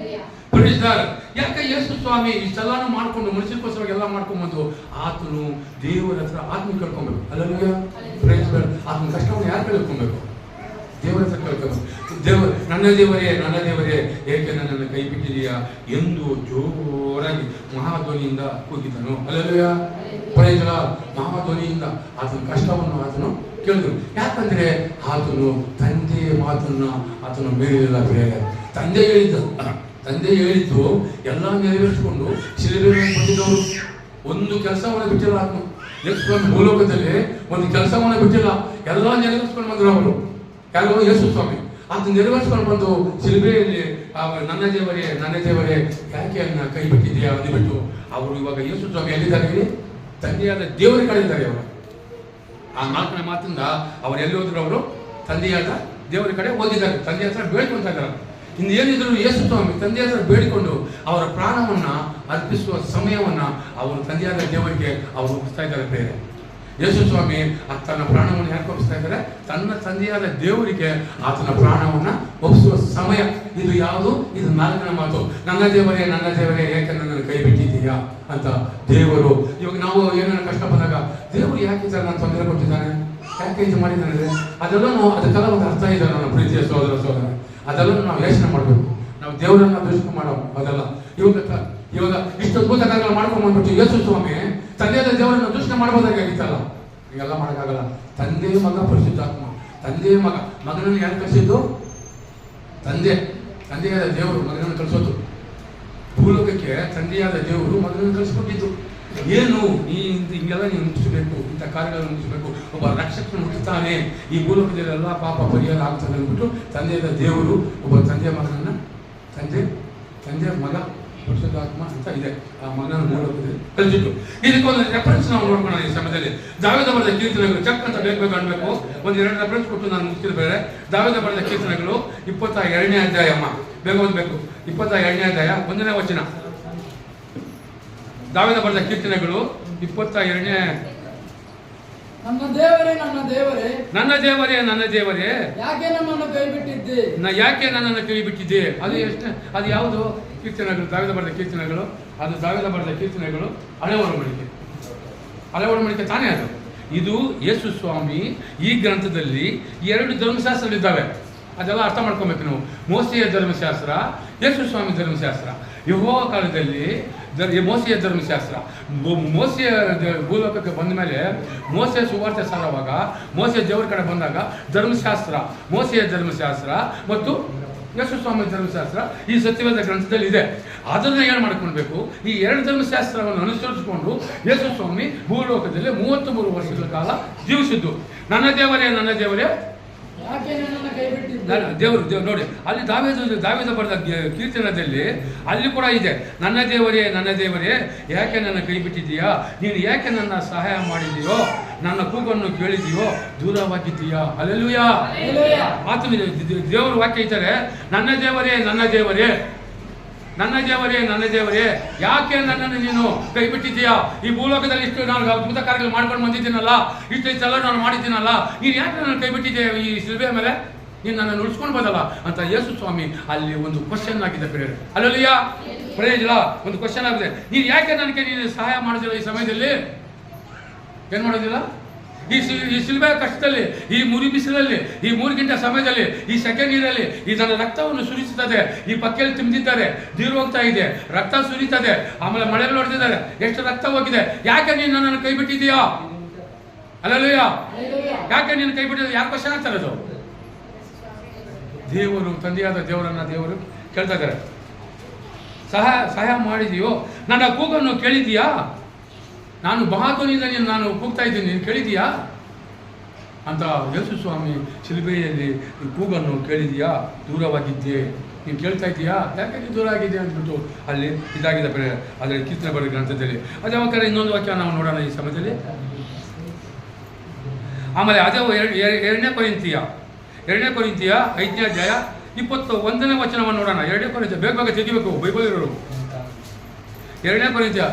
Praise god. ಯಾಕೆ ಯೇಸು ಸ್ವಾಮಿ ಇಷ್ಟೆಲ್ಲಾನು ಮಾಡ್ಕೊಂಡು ಮನುಷ್ಯಕ್ಕೋಸ್ಕರ ಎಲ್ಲ ಮಾಡ್ಕೊಂಡ್ಬಂದು ಆತನು ದೇವರ ಹತ್ರ ಆತ್ಮ ಕಳ್ಕೊಬೇಕು. ಹಲ್ಲೆಲೂಯಾ. Praise god. ಆತನ ಕಷ್ಟವನ್ನು ಯಾರು ಕಳ್ಕೊಬೇಕು? ದೇವರ ಹತ್ರ ಕಳ್ಕೊಬೇಕು. ನನ್ನ ದೇವರೇ ಏಕೆ ನನ್ನನ್ನು ಕೈ ಬಿಟ್ಟಿದೀಯಾ ಎಂದು ಜೋರಾಗಿ ಮಹಾಧ್ವನಿಯಿಂದ ಕೂಗಿದನು. ಹಲ್ಲೆಲೂಯಾ. Praise God. ಮಹಾಧ್ವನಿಯಿಂದ ಆತನ ಕಷ್ಟವನ್ನು ಆತನು ಕೇಳಿದ್ರು. ಯಾಕಂದ್ರೆ ಆತನು ತಂದೆಯ ಮಾತನ್ನ ಆತನು ಮೇಲಿಲ್ಲ. ಬೇರೆ ತಂದೆ ಹೇಳಿದ್ದು ಎಲ್ಲ ನೆರವೇರಿಸಿಕೊಂಡು ಶಿಲುಬೆಗೆ ಬಂದಿದ್ದವರು. ಒಂದು ಕೆಲಸವನ್ನು ಬಿಟ್ಟಿಲ್ಲ ಆತನು. ಯೇಸು ಭೂಲೋಕದಲ್ಲಿ ಒಂದು ಕೆಲಸವನ್ನು ಬಿಟ್ಟಿಲ್ಲ, ಎಲ್ಲ ನೆರವೇರಿಸ್ಕೊಂಡು ಬಂದ್ರು ಅವರು. ಯಾರು? ಯೇಸು ಸ್ವಾಮಿ. ಆತ ನೆರವೇರಿಸ್ಕೊಂಡು ಬಂದು ಶಿಲುಬೆಯಲ್ಲಿ ನನ್ನ ದೇವರೇ ಯಾಕೆ ಅನ್ನ ಕೈ ಬಿಟ್ಟಿದೆಯಾ ಅಂದ್ಬಿಟ್ಟು ಅವರು ಇವಾಗ ಯೇಸು ಸ್ವಾಮಿ ಎಲ್ಲಿದ್ದಾರೆ ಹೇಳಿ? ತಂದೆಯಾದ ದೇವರ ಕಡೆ ಇದ್ದಾರೆ ಅವರು. ಆ 4ನೇ ಮಾತಿಂದ ಅವರು ಎಲ್ಲಿ ಹೋದ್ರು? ಅವರು ತಂದೆಯಾದ ದೇವರ ಕಡೆ ಹೋಗಿದ್ದಾರೆ. ತಂದೆ ಹತ್ರ ಬೇಡ್ಕೊಂತ ಇದ್ದಾರೆ. ಇನ್ನೇನಿದ್ರು ಯೇಸು ಸ್ವಾಮಿ ತಂದೆ ಹತ್ರ ಬೇಡಿಕೊಂಡು ಅವರ ಪ್ರಾಣವನ್ನ ಅರ್ಪಿಸುವ ಸಮಯವನ್ನ ಅವರು ತಂದೆಯಾದ ದೇವರಿಗೆ ಅವರು ಒಪ್ಪಿಸ್ತಾ ಇದ್ದಾರೆ. ಬೇರೆ ಯೇಸು ಸ್ವಾಮಿ ತನ್ನ ಪ್ರಾಣವನ್ನು ಯಾಕೆ ಒಪ್ಪಿಸ್ತಾ ಇದ್ದಾರೆ? ತನ್ನ ತಂದೆಯಾದ ದೇವರಿಗೆ ಆತನ ಪ್ರಾಣವನ್ನ ಒಪ್ಪಿಸುವ ಸಮಯ ಇದು. ಯಾವುದು? ಇದು 4ನೇ ಮಾತು. ನನ್ನ ದೇವರೇ ಏಕೆ ನನ್ನನ್ನು ಕೈ ಬಿಟ್ಟಿದ್ದೀಯಾ ಅಂತ ದೇವರು. ಇವಾಗ ನಾವು ಏನೇನು ಕಷ್ಟ ಬಂದಾಗ ದೇವರು ಯಾಕೆ ಈ ಥರ ನಾನು ತೊಂದರೆ ಕೊಟ್ಟಿದ್ದಾನೆ, ಯಾಕೆ ಇದು ಮಾಡಿದ್ದಾನೆ, ಅದಕ್ಕೆಲ್ಲ ಒಂದು ಅರ್ಥ ಇದೆ. ನನ್ನ ಪ್ರೀತಿಯ ಸೋದರ ಅದೆಲ್ಲ ನಾವು ಯೋಚನೆ ಮಾಡಬೇಕು. ನಾವು ದೇವರನ್ನ ದೂಷಣೆ ಮಾಡೋ ಅದೆಲ್ಲ. ಇವಾಗ ಇಷ್ಟು ಅದ್ಭುತ ಕಾರ್ಯಗಳು ಮಾಡ್ಕೊಂಡು ಬಂದ್ಬಿಟ್ಟು ಯೇಸು ಸ್ವಾಮಿ ತಂದೆಯಾದ ದೇವರನ್ನ ದೂಷಣೆ ಮಾಡ್ಬೋದಾಗಿತ್ತಲ್ಲ. ಹೀಗೆಲ್ಲ ಮಾಡೋಕ್ಕಾಗಲ್ಲ. ತಂದೆ ಮಗ ಪರಿಶುದ್ಧಾತ್ಮ. ಮಗನನ್ನು ಯಾರು ಕಳಿಸಿದ್ದು? ತಂದೆಯಾದ ದೇವರು ಮಗನನ್ನು ಕಳಿಸೋದು. ಭೂಲೋಕಕ್ಕೆ ತಂದೆಯಾದ ದೇವರು ಮಗನನ್ನು ಕಳಿಸ್ಕೊಟ್ಟಿದ್ದು. ಏನು ಹಿಂಗೆಲ್ಲ ನೀವು ಮುಗಿಸಬೇಕು, ಇಂಥ ಕಾರ್ಯಗಳನ್ನು ಮುಗಿಸಬೇಕು, ಒಬ್ಬ ರಕ್ಷಕನ ಮುಗಿಸ್ತಾನೆ, ಈ ಭೂಲೋಕದಲ್ಲಿ ಎಲ್ಲ ಪಾಪ ಪರಿಹಾರ ಆಗ್ತದೆ ಅಂದ್ಬಿಟ್ಟು ತಂದೆಯಾದ ದೇವರು ಒಬ್ಬ ತಂದೆ ಮಗನನ್ನ ತಂದೆ ಮಗ ಪರಿಶುದ್ಧಾತ್ಮ ಅಂತ ಇದೆ. ಆ ಮಗನ ಮೂಲಕದಲ್ಲಿ ಕಲಿಸಿಟ್ಟು ಇದಕ್ಕೊಂದು ರೆಫರೆನ್ಸ್ ನಾವು ನೋಡ್ಕೊಳ್ಳೋಣ ಈ ಸಮಯದಲ್ಲಿ. ದಾವೀದ ಬರೆದ ಕೀರ್ತನೆಗಳು ಚಕ್ ಅಂತ ಬೇಕು ಅನ್ಬೇಕು. 1-2 ರೆಫರೆನ್ಸ್ ಕೊಟ್ಟು ನಾನು ಮುಗಿಸಿದ ಬೇರೆ. ದಾವೀದ ಬರೆದ ಕೀರ್ತನೆಗಳು 22ನೇ ಅಧ್ಯಾಯ. ಬೇಗ ಓದಬೇಕು. 22ನೇ ಅಧ್ಯಾಯ 1ನೇ ವಚನ. ದಾವೀದ ಬರೆದ ಕೀರ್ತನೆಗಳು 22ನೇ. ನನ್ನ ದೇವರೇ ನನ್ನ ದೇವರೇ, ನನ್ನ ದೇವರೇ ನನ್ನ ದೇವರೇ, ಯಾಕೆ ನಮ್ಮನ್ನು ಕೈ ಬಿಟ್ಟಿದ್ದೆ, ಯಾಕೆ ನನ್ನನ್ನು ಕೈ ಬಿಟ್ಟಿದ್ದೆ. ಅದು ಯಾವುದು ಕೀರ್ತನೆಗಳು? ದಾವೀದ ಬರೆದ ಕೀರ್ತನೆಗಳು. ಅದು ದಾವೀದ ಬರೆದ ಕೀರ್ತನೆಗಳು ಹಳೆ ಒಡಂಬಡಿಕೆ ತಾನೇ ಅದು. ಇದು ಯೇಸು ಸ್ವಾಮಿ ಈ ಗ್ರಂಥದಲ್ಲಿ 2 ಧರ್ಮಶಾಸ್ತ್ರಗಳಿದ್ದಾವೆ. ಅದೆಲ್ಲ ಅರ್ಥ ಮಾಡ್ಕೊಬೇಕು ನಾವು. ಮೋಸೆಯ ಧರ್ಮಶಾಸ್ತ್ರ, ಯೇಸು ಸ್ವಾಮಿ ಧರ್ಮಶಾಸ್ತ್ರ. ಯೆಹೋವ ಕಾಲದಲ್ಲಿ ಮೋಸೆಯ ಧರ್ಮಶಾಸ್ತ್ರ. ಮೋಸೆಯ ಭೂಲೋಕಕ್ಕೆ ಬಂದ ಮೇಲೆ ಮೋಸೆಯ ಸುವಾರ್ತೆ ಸಾರುವಾಗ, ಮೋಸೆಯ ದೇವರ ಕಡೆ ಬಂದಾಗ ಧರ್ಮಶಾಸ್ತ್ರ, ಮೋಸೆಯ ಧರ್ಮಶಾಸ್ತ್ರ ಮತ್ತು ಯೇಸು ಸ್ವಾಮಿ ಧರ್ಮಶಾಸ್ತ್ರ ಈ ಸತ್ಯವೇದ ಗ್ರಂಥದಲ್ಲಿ ಇದೆ. ಅದನ್ನು ಏನು ಮಾಡ್ಕೊಳ್ಬೇಕು? ಈ 2 ಧರ್ಮಶಾಸ್ತ್ರವನ್ನು ಅನುಸರಿಸಿಕೊಂಡು ಯೇಸು ಸ್ವಾಮಿ ಭೂಲೋಕದಲ್ಲಿ 33 ವರ್ಷಗಳ ಕಾಲ ಜೀವಿಸಿದ್ದು. ನನ್ನ ದೇವರೇ ನನ್ನ ದೇವರೇ, ಯಾಕೆ ನನ್ನನ್ನು ಕೈ ಬಿಟ್ಟಿದ್ದೆ. ದೇವರು ನೋಡಿ, ಅಲ್ಲಿ ದಾವೀದ ಬರೆದ ಕೀರ್ತನದಲ್ಲಿ ಅಲ್ಲಿ ಕೂಡ ಇದೆ, ನನ್ನ ದೇವರೇ ನನ್ನ ದೇವರೇ, ಯಾಕೆ ನನ್ನ ಕೈ ಬಿಟ್ಟಿದ್ದೀಯಾ, ನೀನು ಯಾಕೆ ನನ್ನ ಸಹಾಯ ಮಾಡಿದೆಯೋ, ನನ್ನ ಕೂಗನ್ನು ಕೇಳಿದೆಯೋ, ದೂರವಾಗಿದ್ದೀಯಾ. ಹಲ್ಲೆಲೂಯಾ. ಮಾತು ದೇವರ ವಾಕ್ಯ ಇದ್ದಾರೆ, ನನ್ನ ದೇವರೇ ನನ್ನ ದೇವರೇ, ನನ್ನ ದೇವರೇ ನನ್ನ ದೇವರೇ, ಯಾಕೆ ನನ್ನನ್ನು ನೀನು ಕೈ ಬಿಟ್ಟಿದ್ದೀಯಾ. ಈ ಭೂಲೋಕದಲ್ಲಿ ಇಷ್ಟು ನಾನು ಅದ್ಭುತ ಕಾರ್ಯಗಳು ಮಾಡ್ಕೊಂಡು ಬಂದಿದ್ದೀನಲ್ಲ, ಇಷ್ಟೆಲ್ಲ ನಾನು ಮಾಡಿದ್ದೀನಲ್ಲ, ನೀನು ಯಾಕೆ ನನ್ನ ಕೈ ಬಿಟ್ಟಿದ್ದೀಯ ಈ ಶಿಲುಬೆ ಮೇಲೆ, ನೀನು ನನ್ನನ್ನು ಉಳಿಸ್ಕೊಳ್ಬೋದಲ್ಲ ಅಂತ ಯೇಸು ಸ್ವಾಮಿ ಅಲ್ಲಿ ಒಂದು ಕ್ವಶನ್ ಆಗಿದೆ. ಪ್ರೇರಣೆ ಅಲ್ಲಲ್ಲಿಯ ಪ್ರಯೋಜನ ಒಂದು ಕ್ವಶನ್ ಆಗಿದೆ. ನೀನು ಯಾಕೆ ನನಗೆ ನೀನು ಸಹಾಯ ಮಾಡೋದಿಲ್ಲ ಈ ಸಮಯದಲ್ಲಿ, ಏನು ಮಾಡೋದಿಲ್ಲ? ಈ ಶಿಲ್ಬೆ ಕಷ್ಟದಲ್ಲಿ, ಈ ಮುರಿ ಬಿಸಿಲಲ್ಲಿ, ಈ 3 ಗಂಟೆ ಸಮಯದಲ್ಲಿ, ಈ ಸೆಕೆ ನೀರಲ್ಲಿ ಈ ನನ್ನ ರಕ್ತವನ್ನು ಸುರಿಸುತ್ತದೆ. ಈ ಪಕ್ಕೆಯಲ್ಲಿ ತಿಂದಿದ್ದಾರೆ, ನೀರು ಹೋಗ್ತಾ ಇದೆ, ರಕ್ತ ಸುರಿತದೆ, ಆಮೇಲೆ ಮಳೆಗಳು ಹೊಡೆದಿದ್ದಾರೆ, ಎಷ್ಟು ರಕ್ತ ಹೋಗಿದೆ. ಯಾಕೆ ನೀನು ನನ್ನನ್ನು ಕೈ ಬಿಟ್ಟಿದ್ದೀಯಾ? ಅಲ್ಲಲ್ಲಯ್ಯ, ಯಾಕೆ ನೀನು ಕೈ ಬಿಟ್ಟಿದ್ದ? ಯಾಕೆ ಕ್ವಶನ್ ಆಗ್ತಾರೆ ಅದು? ದೇವರು, ತಂದೆಯಾದ ದೇವರನ್ನ ದೇವರು ಕೇಳ್ತಾ ಇದ್ದಾರೆ, ಸಹಾಯ ಮಾಡಿದೆಯೋ, ನನ್ನ ಕೂಗನ್ನು ಕೇಳಿದೀಯಾ, ನಾನು ಮಹಾತ್ವನಿಂದ ನಾನು ಕೂಗ್ತಾ ಇದ್ದೀನಿ, ನೀನು ಕೇಳಿದೀಯಾ ಅಂತ. ಯೇಸು ಸ್ವಾಮಿ ಶಿಲುಬೆಯಲ್ಲಿ ಕೂಗನ್ನು ಕೇಳಿದೀಯಾ, ದೂರವಾಗಿದ್ದೆ, ನೀನು ಕೇಳ್ತಾ ಇದ್ದೀಯಾ, ಯಾಕೆ ನೀನು ದೂರ ಆಗಿದೆ ಅಂದ್ಬಿಟ್ಟು ಅಲ್ಲಿ ಇದಾಗಿದೆ. ಅದರ ಕೀರ್ತನೆ ಬರೆದ ಗ್ರಂಥದಲ್ಲಿ ಅದೇ ಒಂದು ಇನ್ನೊಂದು ವಾಕ್ಯ ನಾವು ನೋಡೋಣ ಈ ಸಮಯದಲ್ಲಿ. ಆಮೇಲೆ ಅದೇ 2ನೇ ಕೊರಿಂಥಿಯ 5ನೇ ಅಧ್ಯಾಯ 21ನೇ ವಚನವನ್ನು ನೋಡೋಣ. 2ನೇ ಕೊರಿಂಥಿಯ, ಬೇಗ ತೆಗಿಬೇಕು ಬೈಬಲ್ ಇರೋರು. 2ನೇ ಕೊರಿಂಥಿಯ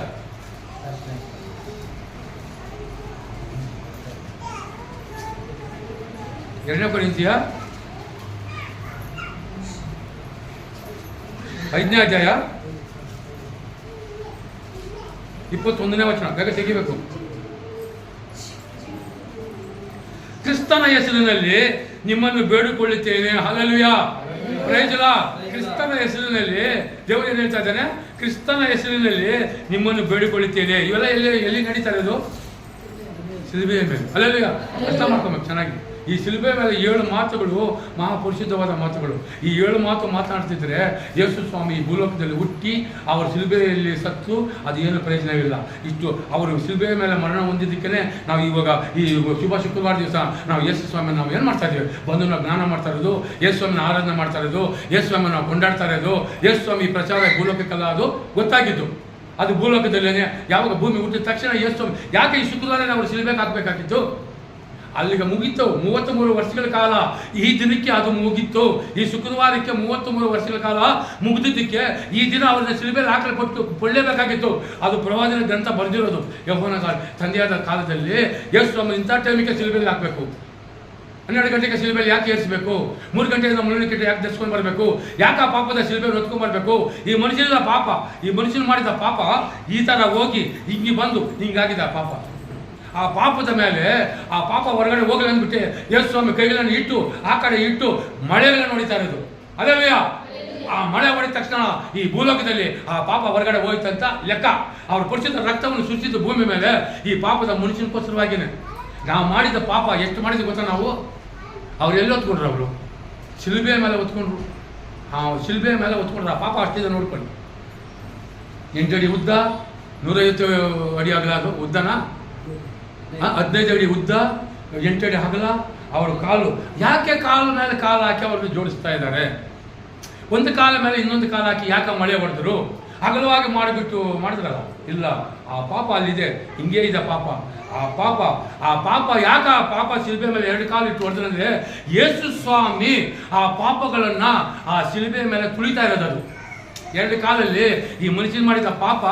5ನೇ ಅಧ್ಯಾಯ 21ನೇ ವಚನ, ಬೇಗ ತೆಗಿಬೇಕು. ಕ್ರಿಸ್ತನ ಹೆಸರಿನಲ್ಲಿ ನಿಮ್ಮನ್ನು ಬೇಡಿಕೊಳ್ಳುತ್ತೇನೆ. Hallelujah, praise the Lord. ಕ್ರಿಸ್ತನ ಹೆಸರಿನಲ್ಲಿ ದೇವರು ಏನು ಹೇಳ್ತಾ ಇದ್ದಾನೆ? ಕ್ರಿಸ್ತನ ಹೆಸರಿನಲ್ಲಿ ನಿಮ್ಮನ್ನು ಬೇಡಿಕೊಳ್ಳುತ್ತೇನೆ. ಇವೆಲ್ಲ ಎಲ್ಲಿ ನಡೀತಾ ಇರೋದು? ಶಿಲುಬೆಯ ಮೇಲೆ. ಹಲ್ಲೆಲೂಯಾ, ಅರ್ಥ ಮಾಡ್ಕೊಬೇಕು ಚೆನ್ನಾಗಿ. ಈ ಶಿಲುಬೆ ಮೇಲೆ 7 ಮಾತುಗಳು ಮಹಾಪರಿಶುದ್ಧವಾದ ಮಾತುಗಳು. ಈ 7 ಮಾತು ಮಾತನಾಡ್ತಿದ್ರೆ ಯೇಸು ಸ್ವಾಮಿ ಈ ಭೂಲೋಕದಲ್ಲಿ ಹುಟ್ಟಿ ಅವರು ಶಿಲುಬೆಯಲ್ಲಿ ಸತ್ತು ಅದೇನು ಪ್ರಯೋಜನವಿಲ್ಲ. ಇಷ್ಟು ಅವರು ಶಿಲುಬೆಯ ಮೇಲೆ ಮರಣ ಹೊಂದಿದ್ದಕ್ಕೇ ನಾವು ಇವಾಗ ಈ ಶುಭ ಶುಕ್ರವಾರ ದಿವಸ ನಾವು ಯೇಸು ಸ್ವಾಮಿ ನಾವು ಏನು ಮಾಡ್ತಾ ಇದ್ದೀವಿ? ಬಂದು ನಾವು ಜ್ಞಾನ ಮಾಡ್ತಾ ಇರೋದು, ಯೇಸು ಸ್ವಾಮಿನ ಆರಾಧನೆ ಮಾಡ್ತಾ ಇರೋದು, ಯೇಸು ಸ್ವಾಮಿ ನಾವು ಕೊಂಡಾಡ್ತಾ ಇರೋದು. ಯೇಸು ಸ್ವಾಮಿ ಪ್ರಚಾರ ಭೂಲೋಕಕ್ಕೆಲ್ಲ ಅದು ಗೊತ್ತಾಗಿದ್ದು. ಅದು ಭೂಲೋಕದಲ್ಲೇ ಯಾವಾಗ ಭೂಮಿ ಹುಟ್ಟಿದ ತಕ್ಷಣ ಯೇಸು ಸ್ವಾಮಿ ಯಾಕೆ ಈ ಶುಕ್ರವಾರ ಅವರು ಶಿಲುಬೆಗೆ ಹಾಕಬೇಕಾಗಿತ್ತು? ಅಲ್ಲಿಗೆ ಮುಗೀತು. 33 ವರ್ಷಗಳ ಕಾಲ ಈ ದಿನಕ್ಕೆ ಅದು ಮುಗೀತು. ಈ ಶುಕ್ರವಾರಕ್ಕೆ 33 ವರ್ಷಗಳ ಕಾಲ ಮುಗಿದಿದ್ದಕ್ಕೆ ಈ ದಿನ ಅವ್ರನ್ನ ಶಿಲುಬೆಯಲ್ಲಿ ಹಾಕಲ್ಪಟ್ಟು ಕೊಳ್ಳೇಬೇಕಾಗಿತ್ತು. ಅದು ಪ್ರವಾದನ ಗ್ರಂಥ ಬರೆದಿರೋದು. ಯೆಹೋವನ ತಂದೆಯಾದ ಕಾಲದಲ್ಲಿ ಯೇಸು ಸ್ವಾಮಿ ಇಂಥ ಟೈಮಿಗೆ ಶಿಲುಬೆಯಲ್ಲಿ ಹಾಕಬೇಕು. 12 ಗಂಟೆಗೆ ಶಿಲುಬೆಯಲ್ಲಿ ಯಾಕೆ ಏರಿಸಬೇಕು? 3 ಗಂಟೆಯಿಂದ 3 ಗಂಟೆ ಯಾಕೆ ಧರಿಸ್ಕೊಂಡು ಬರಬೇಕು? ಯಾಕೆ ಆ ಪಾಪದ ಶಿಲುಬೆಯಲ್ಲಿ ಹೊತ್ಕೊಂಡು ಬರಬೇಕು? ಈ ಮನುಷ್ಯನ ಪಾಪ, ಈ ಮನುಷ್ಯನ ಮಾಡಿದ ಪಾಪ ಈ ಥರ ಹೋಗಿ ಹಿಂಗೆ ಬಂದು ಹಿಂಗಾಗಿದೆ ಆ ಪಾಪ. ಆ ಪಾಪದ ಮೇಲೆ ಆ ಪಾಪ ಹೊರಗಡೆ ಹೋಗಲಿ ಅಂದ್ಬಿಟ್ಟು ಯೇಸು ಸ್ವಾಮಿ ಕೈಗಳನ್ನು ಇಟ್ಟು ಆ ಕಡೆ ಇಟ್ಟು ಮಳೆಗಳನ್ನು ನೋಡಿತಾ ಇರೋದು. ಅಲ್ಲವಯ್ಯ, ಆ ಮಳೆ ಹೊಡೆದ ತಕ್ಷಣ ಈ ಭೂಲೋಕದಲ್ಲಿ ಆ ಪಾಪ ಹೊರಗಡೆ ಹೋಯ್ತಂತ ಲೆಕ್ಕ. ಅವ್ರು ಪರಿಶುದ್ಧ ರಕ್ತವನ್ನು ಸುರಿಸಿದ್ದು ಭೂಮಿ ಮೇಲೆ ಈ ಪಾಪದ ಮನುಷ್ಯನಕ್ಕೋಸ್ಕರವಾಗಿಯೇ. ನಾವು ಮಾಡಿದ ಪಾಪ ಎಷ್ಟು ಮಾಡಿದ್ವಿ ಗೊತ್ತಾ? ನಾವು ಅವ್ರೆಲ್ಲ ಹೊತ್ಕೊಂಡ್ರು, ಅವರು ಶಿಲುಬೆ ಮೇಲೆ ಹೊತ್ಕೊಂಡ್ರು. ಶಿಲುಬೆ ಮೇಲೆ ಹೊತ್ಕೊಂಡ್ರು. ಆ ಪಾಪ ಅಷ್ಟಿದೆ ನೋಡ್ಕೊಂಡು. 8 ಅಡಿ ಉದ್ದ, 150 ಅಡಿ ಅಗಲ. ಅದು ಉದ್ದನ 15 ಅಡಿ ಉದ್ದ, 8 ಅಡಿ ಅಗಲ. ಅವರ ಕಾಲು ಯಾಕೆ ಕಾಲು ಮೇಲೆ ಕಾಲು ಹಾಕಿ ಅವ್ರನ್ನ ಜೋಡಿಸ್ತಾ ಇದ್ದಾರೆ? ಒಂದು ಕಾಲ ಮೇಲೆ ಇನ್ನೊಂದು ಕಾಲು ಹಾಕಿ ಯಾಕೆ ಮಳೆ ಹೊಡೆದ್ರು? ಅಗಲವಾಗಿ ಮಾಡಿದ್ರಲ್ಲ. ಇಲ್ಲ, ಆ ಪಾಪ ಅಲ್ಲಿದೆ, ಹಿಂಗೇ ಇದೆ ಪಾಪ. ಆ ಪಾಪ ಯಾಕೆ ಆ ಪಾಪ ಶಿಲುಬೆ ಮೇಲೆ 2 ಕಾಲು ಇಟ್ಟು ಹೊಡೆದ್ರಂದ್ರೆ ಯೇಸು ಸ್ವಾಮಿ ಆ ಪಾಪಗಳನ್ನ ಆ ಶಿಲುಬೆ ಮೇಲೆ ತುಳಿತಾ ಇರೋದು. ಅದು ಎರಡು ಕಾಲಲ್ಲಿ ಈ ಮನುಷ್ಯನ ಮಾಡಿದ ಪಾಪ,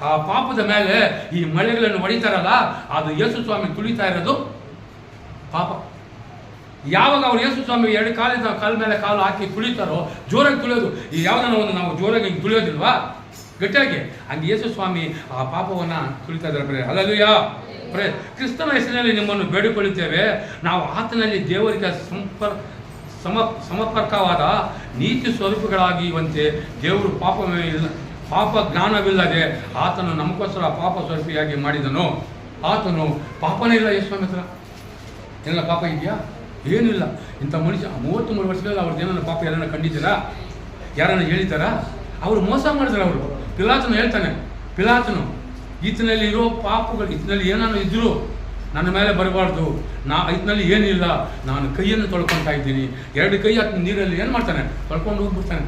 ಆ ಪಾಪದ ಮೇಲೆ ಈ ಮಳೆಗಳನ್ನು ಹೊಡಿತಾರಲ್ಲ, ಅದು ಯೇಸು ಸ್ವಾಮಿ ತುಳಿತಾ ಇರೋದು ಪಾಪ. ಯಾವಾಗ ಅವ್ರು ಯೇಸು ಸ್ವಾಮಿ ಎರಡು ಕಾಲ ಮೇಲೆ ಕಾಲು ಹಾಕಿ ತುಳಿತಾರೋ, ಜೋರಾಗಿ ತುಳಿಯೋದು, ಈ ಯಾವುದನ್ನ ಒಂದು ನಾವು ಜೋರಾಗಿ ತುಳಿಯೋದಿಲ್ವಾ ಗಟ್ಟಿಯಾಗಿ, ಹಂಗೆ ಯೇಸು ಸ್ವಾಮಿ ಆ ಪಾಪವನ್ನು ತುಳಿತಾ ಇದ್ದಾರೆ. ಹಲ್ಲೆಲೂಯಾ. ಕ್ರಿಸ್ತನ ಹೆಸರಿನಲ್ಲಿ ನಿಮ್ಮನ್ನು ಬೇಡಿಕೊಳ್ಳುತ್ತೇವೆ, ನಾವು ಆತನಲ್ಲಿ ದೇವರಿಗೆ ಸಮರ್ಪಕವಾದ ನೀತಿ ಸ್ವರೂಪಗಳಾಗಿರುವಂತೆ ದೇವರು ಪಾಪ ಜ್ಞಾನವಿಲ್ಲದೆ ಆತನು ನಮಗೋಸ್ಕರ ಪಾಪ ಸ್ವರೂಪಿಯಾಗಿ ಮಾಡಿದನು. ಆತನು ಪಾಪನೇ ಇಲ್ಲ ಯೇಸು ಸ್ವಾಮಿ ಹತ್ರ. ಎಲ್ಲ ಪಾಪ ಇದೆಯಾ? ಏನಿಲ್ಲ. ಇಂಥ ಮನುಷ್ಯ 33 ವರ್ಷಗಳಲ್ಲಿ ಅವ್ರದ್ದು ಏನಾರ ಪಾಪ ಯಾರನ್ನ ಕಂಡಿದ್ದೀರಾ? ಯಾರನ್ನ ಹೇಳಿದ್ದಾರಾ? ಅವರು ಮೋಸ ಮಾಡಿದ್ರು. ಅವರು ಪಿಲಾತನು ಹೇಳ್ತಾನೆ, ಪಿಲಾತನು ಈತನಲ್ಲಿ ಇರೋ ಪಾಪಗಳು, ಈತನಲ್ಲಿ ಏನಾರು ಇದ್ದರೂ ನನ್ನ ಮೇಲೆ ಬರಬಾರ್ದು, ಇದರಲ್ಲಿ ಏನಿಲ್ಲ, ನಾನು ಕೈಯನ್ನು ತೊಳ್ಕೊತಾ ಇದ್ದೀನಿ. 2 ಕೈ ಆತನ ನೀರಲ್ಲಿ ಏನು ಮಾಡ್ತಾನೆ, ತೊಳ್ಕೊಂಡು ಹೋಗ್ಬಿಡ್ತಾನೆ,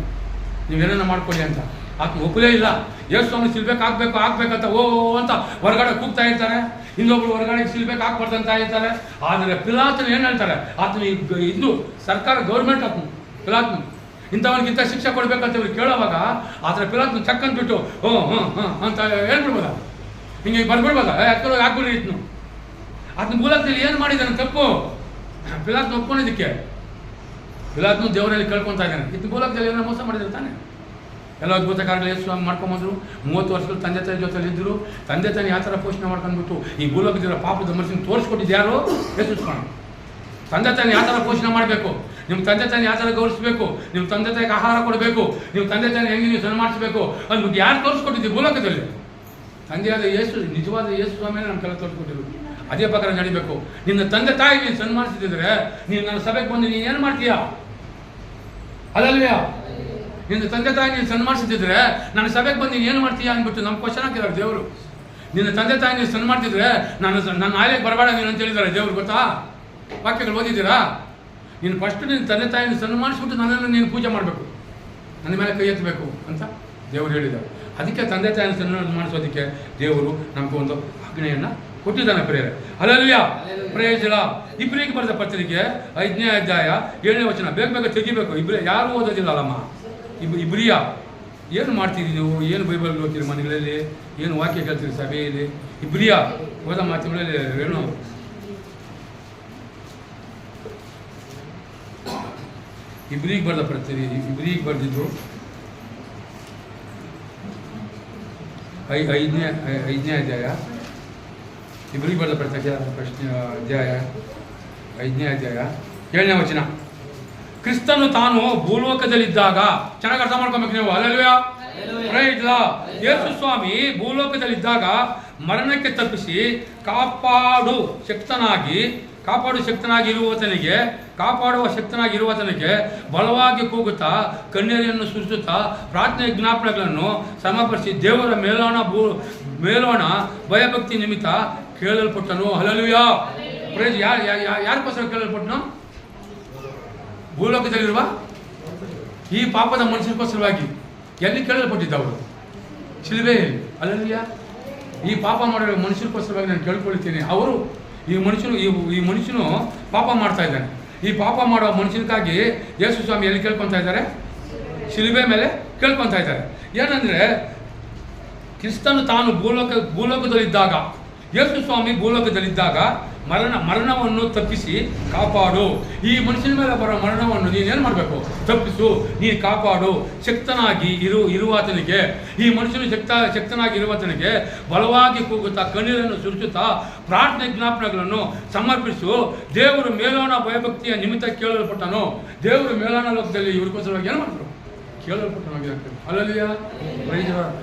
ನೀವೇನೇನ ಮಾಡ್ಕೊಳ್ಳಿ ಅಂತ. ಆತನ ಒಪ್ಪಲೇ ಇಲ್ಲ. ಯೇಸು ಸ್ವಾಮಿ ಸಿಲ್ಬೇಕು ಹಾಕ್ಬೇಕಂತ ಓ ಅಂತ ಹೊರಗಡೆ ಕೂಗ್ತಾ ಇರ್ತಾರೆ, ಇನ್ನೊಬ್ರು ಹೊರಗಡೆ ಸಿಲ್ಬೇಕು ಹಾಕ್ಬಾರ್ದಂತ ಇರ್ತಾರೆ. ಆದರೆ ಪಿಲಾತನು ಏನು ಹೇಳ್ತಾರೆ, ಆತನ ಇದು ಸರ್ಕಾರ ಗೌರ್ಮೆಂಟ್ ಆತನು ಪಿಲಾತನು ಇಂಥವನಿಗಿಂತ ಶಿಕ್ಷೆ ಕೊಡ್ಬೇಕಂತ ಇವ್ರು ಕೇಳೋವಾಗ ಆತರ ಪಿಲಾತನು ಚಕ್ ಅಂದ್ಬಿಟ್ಟು ಅಂತ ಹೇಳ್ಬಿಡ್ಬೋದ, ಹಿಂಗೆ ಬರ್ಬಿಡ್ಬೋದ, ಹಾಕ್ಬಿಡ್ರಿ ಇದ್ನು. ಆತನ ಮೂಲಕದಲ್ಲಿ ಏನು ಮಾಡಿದ್ದಾನೆ ತಪ್ಪು, ಪಿಲಾತನು ಒಪ್ಕೊಂಡಿದ್ದಕ್ಕೆ ಪಿಲಾತನು ದೇವರಲ್ಲಿ ಕೇಳ್ಕೊತಾ ಇದ್ದಾನೆ. ಇದ್ನ ಮೂಲಕದಲ್ಲಿ ಏನೋ ಮೋಸ ಮಾಡಿದ್ರೆ ತಾನೆ. ಎಲ್ಲ ಅದ್ಭುತ ಕಾರ್ಯಗಳು ಯೇಸು ಸ್ವಾಮಿ ಮಾಡ್ಕೊಂಬಂದ್ರು. 30 ವರ್ಷಗಳು ತಂದೆ ತಾಯಿ ಜೊತೆಲಿ ಇದ್ದರು. ತಂದೆ ತಾಯಿ ಯಾವ ಥರ ಪೋಷಣೆ ಮಾಡ್ಕೊಂಡ್ಬಿಟ್ಟು ಈ ಭೂಲೋಕದ ಪಾಪದ ಮನುಷ್ಯನ ತೋರಿಸ್ಕೊಟ್ಟಿದ್ದು ಯಾರು? ಯೇಸು ಸ್ವಾಮಿ. ತಂದೆ ತಾಯಿ ಯಾವ ಥರ ಪೋಷಣೆ ಮಾಡಬೇಕು, ನಿಮ್ಮ ತಂದೆ ತಾಯಿ ಯಾವ ಥರ ಗೌರವಿಸಬೇಕು, ನಿಮ್ಮ ತಂದೆ ತಾಯಿಗೆ ಆಹಾರ ಕೊಡಬೇಕು, ನಿಮ್ಮ ತಂದೆ ತಾಯಿ ಹೆಂಗೆ ನೀವು ಸನ್ಮಾನಿಸಬೇಕು ಅಂದ್ಬಿಟ್ಟು ಯಾರು ತೋರಿಸ್ಕೊಟ್ಟಿದ್ದೀವಿ ಭೂಲೋಕದಲ್ಲಿ? ತಂದೆಯಾದ ಯೇಸು, ನಿಜವಾದ ಯೇಸು ಸ್ವಾಮಿಯೇ ನಮ್ಮ ಕೆಲ ತೋರಿಸ್ಕೊಟ್ಟಿದ್ರು. ಅದೇ ಪ್ರಕಾರ ನಡಿಬೇಕು. ನಿನ್ನ ತಂದೆ ತಾಯಿ ನೀನು ಸನ್ಮಾನಿಸ್ತಿದ್ರೆ ನೀನು ನನ್ನ ಸಭೆಗೆ ಬಂದು ನೀನು ಏನು ಮಾಡ್ತೀಯಾ? ಅಲ್ಲಲ್ವೇ? ನಿನ್ನ ತಂದೆ ತಾಯಿ ನೀನು ಸನ್ಮಾನಿಸ್ತಿದ್ರೆ ನನ್ನ ಸಭೆಗೆ ಬಂದು ನೀನು ಏನು ಮಾಡ್ತೀಯಾ ಅಂದ್ಬಿಟ್ಟು ನಮ್ಮ ಕ್ವಶನ್ ಹಾಕಿದ್ದಾರೆ ದೇವರು. ನಿನ್ನ ತಂದೆ ತಾಯಿ ನೀನು ಸನ್ಮಾನಿಸಿದ್ರೆ ನನ್ನ ಆಲೆಗೆ ಬರಬೇಡ ನೀನು ಅಂತ ಹೇಳಿದ್ದಾರೆ ದೇವ್ರು. ಗೊತ್ತಾ? ವಾಕ್ಯಗಳು ಓದಿದ್ದೀರಾ? ನೀನು ಫಸ್ಟ್ ನಿನ್ನ ತಂದೆ ತಾಯಿನ ಸನ್ಮಾನಿಸ್ಬಿಟ್ಟು ನನ್ನನ್ನು ನೀನು ಪೂಜೆ ಮಾಡಬೇಕು, ನನ್ನ ಮೇಲೆ ಕೈ ಎತ್ತಬೇಕು ಅಂತ ದೇವರು ಹೇಳಿದ್ದಾರೆ. ಅದಕ್ಕೆ ತಂದೆ ತಾಯಿನ ಸನ್ಮಾನಿಸೋದಕ್ಕೆ ದೇವರು ನಮಗೆ ಒಂದು ಆಜ್ಞೆಯನ್ನು ಕೊಟ್ಟಿದ್ದಾನೆ ಪ್ರೇರೆ. ಹಲ್ಲೆಲೂಯಾ. Praise the Lord. ಇಬ್ರಿಗೆ ಬರೆದ ಪತ್ರಿಕೆ 5ನೇ ಅಧ್ಯಾಯ 7ನೇ ವಚನ. ಬೇಗ ತೆಗಿಬೇಕು. ಯಾರು ಓದೋದಿಲ್ಲಲ್ಲಮ್ಮ. ಇಬ್ರಿಯ ಏನು ಮಾಡ್ತೀರಿ ನೀವು? ಏನು ಬೈಬಲ್ ಓದ್ತೀರಿ ಮನೆಗಳಲ್ಲಿ? ಏನು ವಾಕ್ಯ ಕೇಳ್ತೀರಿ ಸಭೆಯಲ್ಲಿ? ಇಬ್ರಿಯ ಓದಮ್ಮ ತಿಂಗಳಲ್ಲಿ ಏನು ಇಬ್ರಿಗೆ ಬರೆದ ಪತ್ರಿಕೆ, ಇಬ್ರಿಗೆ ಬರೆದಿದ್ರು 5ನೇ ಅಧ್ಯಾಯ, ಇಬ್ರಿಗೆ ಬರೆದ ಪ್ರಶ್ನೆ ಅಧ್ಯಾಯ 5ನೇ ಅಧ್ಯಾಯ 7ನೇ ವಚನ. ಕ್ರಿಸ್ತನು ತಾನು ಭೂಲೋಕದಲ್ಲಿದ್ದಾಗ, ಚೆನ್ನಾಗಿ ಅರ್ಥ ಮಾಡ್ಕೊಬೇಕು ನೀವು. Hallelujah. Praise the Lord. Yesu ಸ್ವಾಮಿ ಭೂಲೋಕದಲ್ಲಿದ್ದಾಗ ಮರಣಕ್ಕೆ ತಪ್ಪಿಸಿ ಕಾಪಾಡುವ ಶಕ್ತನಾಗಿರುವತನಿಗೆ ಬಲವಾಗಿ ಕೂಗುತ್ತಾ ಕಣ್ಣೀರನ್ನು ಸುರಿಸುತ್ತಾ ಪ್ರಾರ್ಥನೆ ಜ್ಞಾಪನೆಗಳನ್ನು ಸಮರ್ಪಿಸಿ ದೇವರ ಮೇಲೋಣ ಭಯಭಕ್ತಿ ನಿಮಿತ್ತ ಕೇಳಲ್ಪಟ್ಟನು. ಹಲ್ಲೆಲೂಯಾ. ಪ್ರೈಸ್. ಯಾರಿಗೋಸ್ಕರ ಕೇಳಲ್ಪಟ್ಟನು? ಭೂಲೋಕದಲ್ಲಿರುವ ಈ ಪಾಪದ ಮನುಷ್ಯನಿಗೋಸ್ಕರವಾಗಿ. ಎಲ್ಲಿ ಕೇಳಲ್ಪಟ್ಟಿದ್ದವರು? ಶಿಲುಬೆಯಲ್ಲಿ. ಹಲ್ಲೆಲೂಯಾ. ಈ ಪಾಪ ಮಾಡೋ ಮನುಷ್ಯನಿಗೋಸ್ಕರವಾಗಿ ನಾನು ಕೇಳ್ಕೊಳ್ತೀನಿ. ಅವರು ಈ ಮನುಷ್ಯನು ಪಾಪ ಮಾಡ್ತಾ ಇದ್ದಾನೆ. ಈ ಪಾಪ ಮಾಡೋ ಮನುಷ್ಯನಿಗಾಗಿ ಯೇಸು ಸ್ವಾಮಿ ಎಲ್ಲಿ ಕೇಳ್ಕೊತಾ ಇದ್ದಾರೆ? ಶಿಲುಬೆ ಮೇಲೆ ಕೇಳ್ಕೊತಾ ಇದ್ದಾರೆ. ಏನಂದರೆ ಕ್ರಿಸ್ತನು ತಾನು ಭೂಲೋಕದಲ್ಲಿದ್ದಾಗ, ಯೇಸು ಸ್ವಾಮಿ ಭೂಲೋಕದಲ್ಲಿದ್ದಾಗ ಮರಣವನ್ನು ತಪ್ಪಿಸಿ ಕಾಪಾಡು. ಈ ಮನುಷ್ಯನ ಮೇಲೆ ಬರೋ ಮರಣವನ್ನು ನೀನೇನು ಮಾಡಬೇಕು? ತಪ್ಪಿಸು, ನೀನು ಕಾಪಾಡು. ಶಕ್ತನಾಗಿ ಇರುವಾತನಿಗೆ, ಈ ಮನುಷ್ಯನು ಶಕ್ತನಾಗಿ ಇರುವಾತನಿಗೆ ಬಲವಾಗಿ ಕೂಗುತ್ತಾ ಕಣ್ಣೀರನ್ನು ಸುರಿಸುತ್ತಾ ಪ್ರಾರ್ಥನೆ ಜ್ಞಾಪನೆಗಳನ್ನು ಸಮರ್ಪಿಸು. ದೇವರು ಮೇಲೋಣ ಭಯಭಕ್ತಿಯ ನಿಮಿತ್ತ ಕೇಳಲ್ಪಟ್ಟನು. ದೇವರು ಮೇಲೋಣ ಲೋಕದಲ್ಲಿ ಇವ್ರಿಗೋಸ್ಕರವಾಗಿ ಏನು ಮಾಡಿದ್ರು? ಕೇಳಲ್ಪಟ್ಟನಾಗಿರ್ತಾರೆ. ಹಲ್ಲೆಲೂಯಾ. Praise the Lord.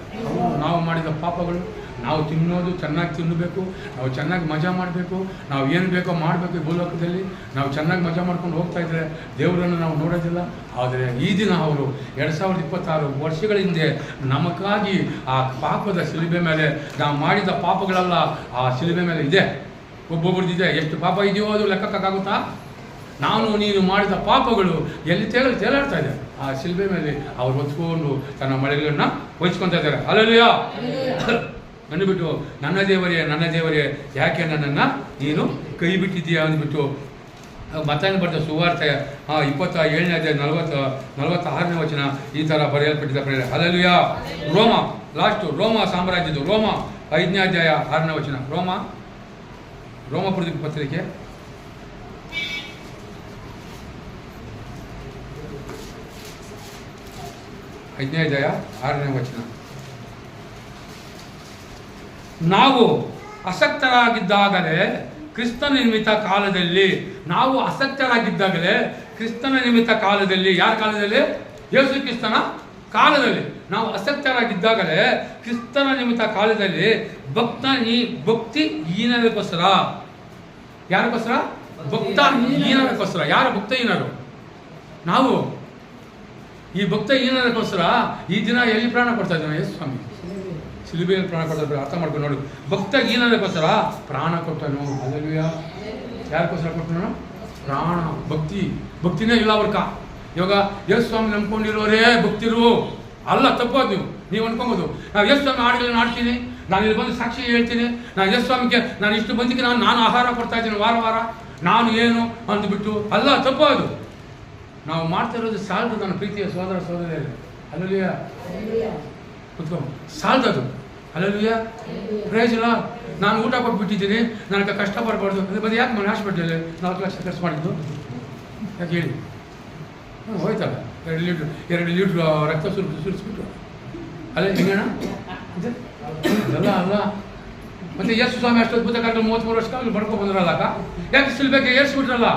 ನಾವು ಮಾಡಿದ ಪಾಪಗಳು, ನಾವು ತಿನ್ನೋದು ಚೆನ್ನಾಗಿ ತಿನ್ನಬೇಕು, ನಾವು ಚೆನ್ನಾಗಿ ಮಜಾ ಮಾಡಬೇಕು, ನಾವು ಏನು ಬೇಕೋ ಮಾಡಬೇಕು. ಈ ಭೂಲೋಕದಲ್ಲಿ ನಾವು ಚೆನ್ನಾಗಿ ಮಜಾ ಮಾಡ್ಕೊಂಡು ಹೋಗ್ತಾ ಇದ್ದರೆ ದೇವರನ್ನು ನಾವು ನೋಡೋದಿಲ್ಲ. ಆದರೆ ಈ ದಿನ ಅವರು 2026 ವರ್ಷಗಳ ಹಿಂದೆ ನಮಗಾಗಿ ಆ ಪಾಪದ ಶಿಲುಬೆ ಮೇಲೆ, ನಾವು ಮಾಡಿದ ಪಾಪಗಳೆಲ್ಲ ಆ ಶಿಲುಬೆ ಮೇಲೆ ಇದೆ. ಒಬ್ಬೊಬ್ರದ್ದಿದೆ. ಎಷ್ಟು ಪಾಪ ಇದೆಯೋ ಅದು ಲೆಕ್ಕಕ್ಕಾಗುತ್ತಾ? ನಾನು ನೀನು ಮಾಡಿದ ಪಾಪಗಳು ಎಲ್ಲಿ ತೇಲಾಡ್ತಾ ಇದೆ ಆ ಶಿಲುಬೆ ಮೇಲೆ. ಅವ್ರು ಹೊತ್ಕೊಂಡು ತನ್ನ ಮಳೆಗಳನ್ನು ಹೊಯ್ಸ್ಕೊತಾ ಇದ್ದಾರೆ. ಹಲ್ಲೆಲೂಯಾ. ಅಂದ್ಬಿಟ್ಟು ನನ್ನ ದೇವರೇ ಯಾಕೆ ನನ್ನನ್ನು ನೀನು ಕೈ ಬಿಟ್ಟಿದ್ದೀಯಾ ಅಂದ್ಬಿಟ್ಟು ಮತ್ತಾಯನ ಬರೆದ ಸುವಾರ್ತೆ 27ನೇ ಅಧ್ಯಾಯ 46ನೇ ವಚನ ಈ ಥರ ಬರೆಯಲ್ಪಟ್ಟಿದ್ದ ಪ್ರೇರೆ. ಹಲ್ಲೆಲೂಯಾ. ರೋಮ ಸಾಮ್ರಾಜ್ಯದ್ದು ರೋಮ 5ನೇ ಅಧ್ಯಾಯ 6ನೇ ವಚನ. ರೋಮಪುರದ ಪತ್ರಿಕೆ 5ನೇ ಅಧ್ಯಾಯ 6ನೇ ವಚನ. ನಾವು ಅಸಕ್ತರಾಗಿದ್ದಾಗಲೇ ಕ್ರಿಸ್ತನ ನಿಮಿತ್ತ ಕಾಲದಲ್ಲಿ ಯಾರ ಕಾಲದಲ್ಲಿ? ಯೇಸು ಕ್ರಿಸ್ತನ ಕಾಲದಲ್ಲಿ ನಾವು ಅಸಕ್ತರಾಗಿದ್ದಾಗಲೇ ಕ್ರಿಸ್ತನ ನಿಮಿತ್ತ ಕಾಲದಲ್ಲಿ ಭಕ್ತಿ ಹೀನರಿಗೋಸ್ಕರ. ಯಾರಿಗೋಸ್ಕರ? ಭಕ್ತ ಹೀನರಿಗೋಸ್ಕರ. ಯಾರ ಭಕ್ತ ಹೀನರು? ನಾವು. ಈ ಭಕ್ತ ಹೀನರಿಗೋಸ್ಕರ ಈ ದಿನ ಎಲ್ಲಿ ಪ್ರಾಣ ಕೊಡ್ತಾ ಇದ್ದಾನೆ? ಯೇಸು ಸ್ವಾಮಿ ಶಿಲುಬೆಯಲ್ಲಿ ಪ್ರಾಣ ಕೊಡ್ತಾರೆ. ಅರ್ಥ ಮಾಡ್ಕೊಂಡು ನೋಡಿ. ಭಕ್ತ ಹೀನರಿಗೋಸ್ಕರ ಪ್ರಾಣ ಕೊಟ್ಟನು. ಹಲ್ಲೆಲೂಯಾ. ಯಾರಿಗೋಸ್ಕರ ಕೊಟ್ಟನು? ಪ್ರಾಣ. ಭಕ್ತಿನೇ ಇಲ್ಲ ಅವ್ರಕ. ಇವಾಗ ಯೇಸು ಸ್ವಾಮಿ ನಂಬ್ಕೊಂಡಿರೋರೇ ಭಕ್ತಿರು ಅಲ್ಲ. ತಪ್ಪೋದು ನೀವು ಅನ್ಕೊಬೋದು. ನಾವು ಯೇಸು ಸ್ವಾಮಿ ಹಾಡುಗಳನ್ನ ಆಡ್ತೀನಿ, ನಾನು ಇಲ್ಲಿ ಬಂದು ಸಾಕ್ಷಿ ಹೇಳ್ತೀನಿ, ನಾನು ಯೇಸು ಸ್ವಾಮಿಗೆ ನಾನು ಇಷ್ಟು ಬಂದಿಗೆ ನಾನು ಆಹಾರ ಕೊಡ್ತಾ ಇದ್ದೀನಿ ವಾರ ನಾನು ಏನು ಅಂದ್ಬಿಟ್ಟು ಅಲ್ಲ. ತಪ್ಪೋದು. ನಾವು ಮಾಡ್ತಾ ಇರೋದು ಸಾಲದು. ನನ್ನ ಪ್ರೀತಿಯ ಸೋದರಿಯರೇ, ಹಲ್ಲೆಲೂಯಾ. ಕುತ್ಕೊಂಡು ಸಾಲದದು. ಹಲ್ಲೆಲೂಯಾ. ಪ್ರೈಸ್ ಇಲ್ಲ. ನಾನು ಊಟ ಕೊಟ್ಬಿಟ್ಟಿದ್ದೀನಿ, ನನಗೆ ಕಷ್ಟ ಬರಬಾರ್ದು. ಅದೇ ಬಂದು ಯಾಕೆ ನಾನು ಹಾಸ್ಪಿಟಲಲ್ಲಿ 4 ಲಕ್ಷ ಖರ್ಚು ಮಾಡಿದ್ದು? ಯಾಕೆ ಹೇಳಿ? ಹೋಯ್ತಲ್ಲ 2 ಲೀಟ್ರ್ ರಕ್ತ ಸುರಿಸ್ಬಿಟ್ಟು ಅಲ್ಲೇ ಹೆಂಗಣ್ಣ ಅಲ್ಲ. ಮತ್ತೆ ಯೇಸು ಸ್ವಾಮಿ ಅಷ್ಟು ಅದ್ಭುತ ಕಾರ್ಯ 33 ವರ್ಷ ಕಾಲ ಬರ್ಕೊಂಡು ಬಂದ್ರಲ್ಲ ಅಕ್ಕ. ಯಾಕೆ ಸಿಲ್ಬೇಕು ಏರ್ಸ್ಬಿಟ್ರಲ್ಲ?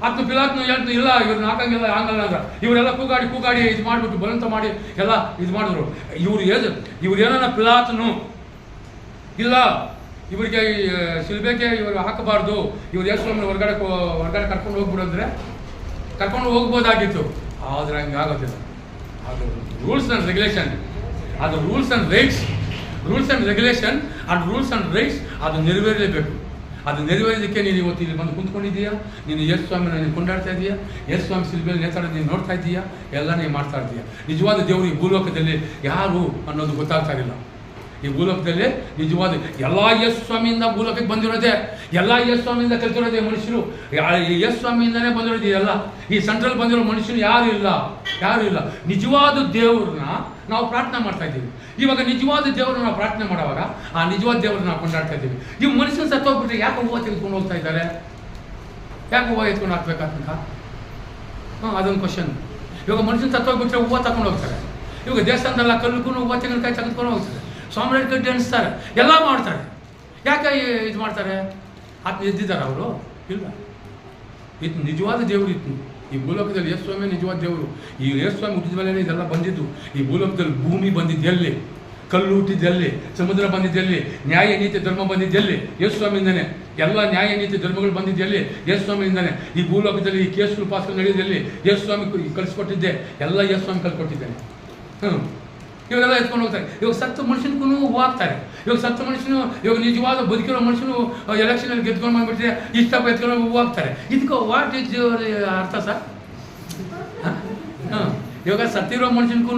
ಹತ್ತು ಪಿಲಾತ್ನು ಹೇಳ್ತು ಇಲ್ಲ ಇವ್ರನ್ನ ಹಾಕಂಗಿಲ್ಲ ಹಂಗಲ್ಲ ಅಂದ್ರೆ ಇವರೆಲ್ಲ ಕೂಗಾಡಿ ಇದು ಮಾಡಿಬಿಟ್ಟು ಬಲಂತ ಮಾಡಿ ಎಲ್ಲ ಇದು ಮಾಡಿದ್ರು. ಇವ್ರು ಏನಾರ ಪಿಲಾತ್ನು ಇಲ್ಲ ಇವರಿಗೆ ಸಿಲ್ಬೇಕೆ ಇವರು ಹಾಕಬಾರ್ದು, ಇವ್ರು ಯೇಸು ಸ್ವಾಮಿ ಹೊರಗಡೆ ಕರ್ಕೊಂಡು ಹೋಗ್ಬಿಡು ಅಂದರೆ ಕರ್ಕೊಂಡು ಹೋಗ್ಬೋದಾಗಿತ್ತು. ಆದರೆ ಹಂಗೆ ಆಗೋದಿಲ್ಲ. ಅದು ರೂಲ್ಸ್ ಆ್ಯಂಡ್ ರೆಗ್ಯುಲೇಷನ್, ಅದು rules and regulation and rules and rights ಅದು ನೆರವೇರಲೇಬೇಕು. ಅದು ನೆರವೇರೋದಕ್ಕೆ ನೀನು ಇವತ್ತು ಇಲ್ಲಿ ಬಂದು ಕುಂತ್ಕೊಂಡಿದ್ದೀಯಾ, ನೀನು ಯೇಸು ಸ್ವಾಮಿನ ನೀನು ಕೊಂಡಾಡ್ತಾ ಇದೀಯಾ, ಯೇಸು ಸ್ವಾಮಿ ಶಿಲ್ಬೆಯಲ್ಲಿ ನೇತಾಡೋದು ನೀನು ನೋಡ್ತಾ ಇದ್ದೀಯಾ, ಎಲ್ಲ ನೀನು ಮಾಡ್ತಾ ಇದ್ದೀಯಾ. ನಿಜವಾದ ದೇವರು ಈ ಭೂಲೋಕದಲ್ಲಿ ಯಾರು ಅನ್ನೋದು ಗೊತ್ತಾಗ್ತಾ ಇರಲಿಲ್ಲ. ಈ ಭೂಲೋಕದಲ್ಲಿ ನಿಜವಾದ ಎಲ್ಲ ಯೇಸು ಸ್ವಾಮಿಯಿಂದ ಭೂಲೋಕಕ್ಕೆ ಬಂದಿರೋದೇ, ಎಲ್ಲ ಯೇಸು ಸ್ವಾಮಿಯಿಂದ ಕಲ್ತಿರೋದೇ ಮನುಷ್ಯರು. ಯೇಸು ಸ್ವಾಮಿಯಿಂದನೇ ಬಂದಿರೋದು ಎಲ್ಲ. ಈ ಸೆಂಟ್ರಲ್ ಬಂದಿರೋ ಮನುಷ್ಯರು ಯಾರು ಇಲ್ಲ. ನಿಜವಾದ ದೇವ್ರನ್ನ ನಾವು ಪ್ರಾರ್ಥನೆ ಮಾಡ್ತಾ ಇದ್ದೀವಿ. ಇವಾಗ ನಿಜವಾದ ದೇವ್ರನ್ನ ನಾವು ಪ್ರಾರ್ಥನೆ ಮಾಡುವಾಗ ಆ ನಿಜವಾದ ದೇವ್ರನ್ನ ನಾವು ಕೊಂಡಾಡ್ತಾ ಇದ್ದೀವಿ. ಇವು ಮನುಷ್ಯನ ಸತ್ತೋಗ್ಬಿಟ್ರೆ ಯಾಕೆ ಹೂವು ತೆಗೆದುಕೊಂಡು ಹೋಗ್ತಾ ಇದ್ದಾರೆ? ಯಾಕೆ ಹೂವು ಎತ್ಕೊಂಡು ಹಾಕ್ಬೇಕಂತ ಅದೊಂದು ಕ್ವಶನ್. ಇವಾಗ ಮನುಷ್ಯನ ಸತ್ತೋಗ್ಬಿಟ್ರೆ ಹೂವು ತಗೊಂಡು ಹೋಗ್ತಾರೆ. ಇವಾಗ ದೇವಸ್ಥಾನದಲ್ಲ ಕಲ್ಲುಗೂ ಹೂವು ತೆಂಗಿನಕಾಯಿ ತೆಗೆದುಕೊಂಡು ಹೋಗ್ತಾರೆ, ಸ್ವಾಮಿ ಕಡ್ಡಿ ಅನಿಸ್ತಾರೆ, ಎಲ್ಲ ಮಾಡ್ತಾರೆ. ಯಾಕೆ ಇದು ಮಾಡ್ತಾರೆ? ಆತ್ಮ ಎದ್ದಿದ್ದಾರೆ ಅವರು? ಇಲ್ಲ. ಇದು ನಿಜವಾದ ದೇವರು ಇತ್ತು ಈ ಭೂಲೋಕದಲ್ಲಿ. ಯೇಸು ಸ್ವಾಮಿ ನಿಜವಾದ ದೇವರು. ಈ ಯೇಸು ಸ್ವಾಮಿ ಹುಟ್ಟಿದ ಮೇಲೆ ಇದೆಲ್ಲ ಬಂದಿದ್ದು. ಈ ಭೂಲೋಕದಲ್ಲಿ ಭೂಮಿ ಬಂದಿದ್ದೆಲ್ಲಿ, ಕಲ್ಲು ಹುಟ್ಟಿದ್ದೆಲ್ಲಿ, ಸಮುದ್ರ ಬಂದಿದ್ದೆಲ್ಲಿ, ನ್ಯಾಯ ನೀತಿ ಧರ್ಮ ಬಂದಿದ್ದೆಲ್ಲಿ? ಯೇಸು ಸ್ವಾಮಿಯಿಂದನೇ. ಎಲ್ಲ ನ್ಯಾಯ ನೀತಿ ಧರ್ಮಗಳು ಬಂದಿದ್ದೆಲ್ಲಿ? ಯೇಸು ಸ್ವಾಮಿಯಿಂದನೇ. ಈ ಭೂಲೋಕದಲ್ಲಿ ಈ ಕೇಸುಗಳು ಪಾಸ್ಗಳು ನಡೆಯೋದಲ್ಲಿ ಯೇಸು ಸ್ವಾಮಿ ಕಳಿಸ್ಕೊಟ್ಟಿದ್ದೆ, ಎಲ್ಲ ಯೇಸು ಸ್ವಾಮಿ ಕಲ್ಸ್ಕೊಟ್ಟಿದ್ದೇನೆ. ಇವಾಗೆಲ್ಲ ಎತ್ಕೊಂಡು ಹೋಗ್ತಾರೆ. ಇವಾಗ ಸತ್ತು ಮನುಷ್ಯನಿಗೂ ಹೂವು ಹಾಕ್ತಾರೆ. ಇವಾಗ ಸತ್ತು ಮನುಷ್ಯನು, ಇವಾಗ ನಿಜವಾದ ಬದುಕಿರೋ ಮನುಷ್ಯನು ಎಲೆಕ್ಷನಲ್ಲಿ ಗೆದ್ಕೊಂಡು ಬಂದ್ಬಿಟ್ರೆ ಇಷ್ಟಪ್ಪ ಎತ್ಕೊಂಡು ಹೂವು ಹಾಕ್ತಾರೆ. ಇದಕ್ಕೆ ವಾಟ್ ಈಸ್ ಅರ್ಥ ಸರ್? ಇವಾಗ ಸತ್ತಿರೋ ಮನುಷ್ಯನಿಗೂ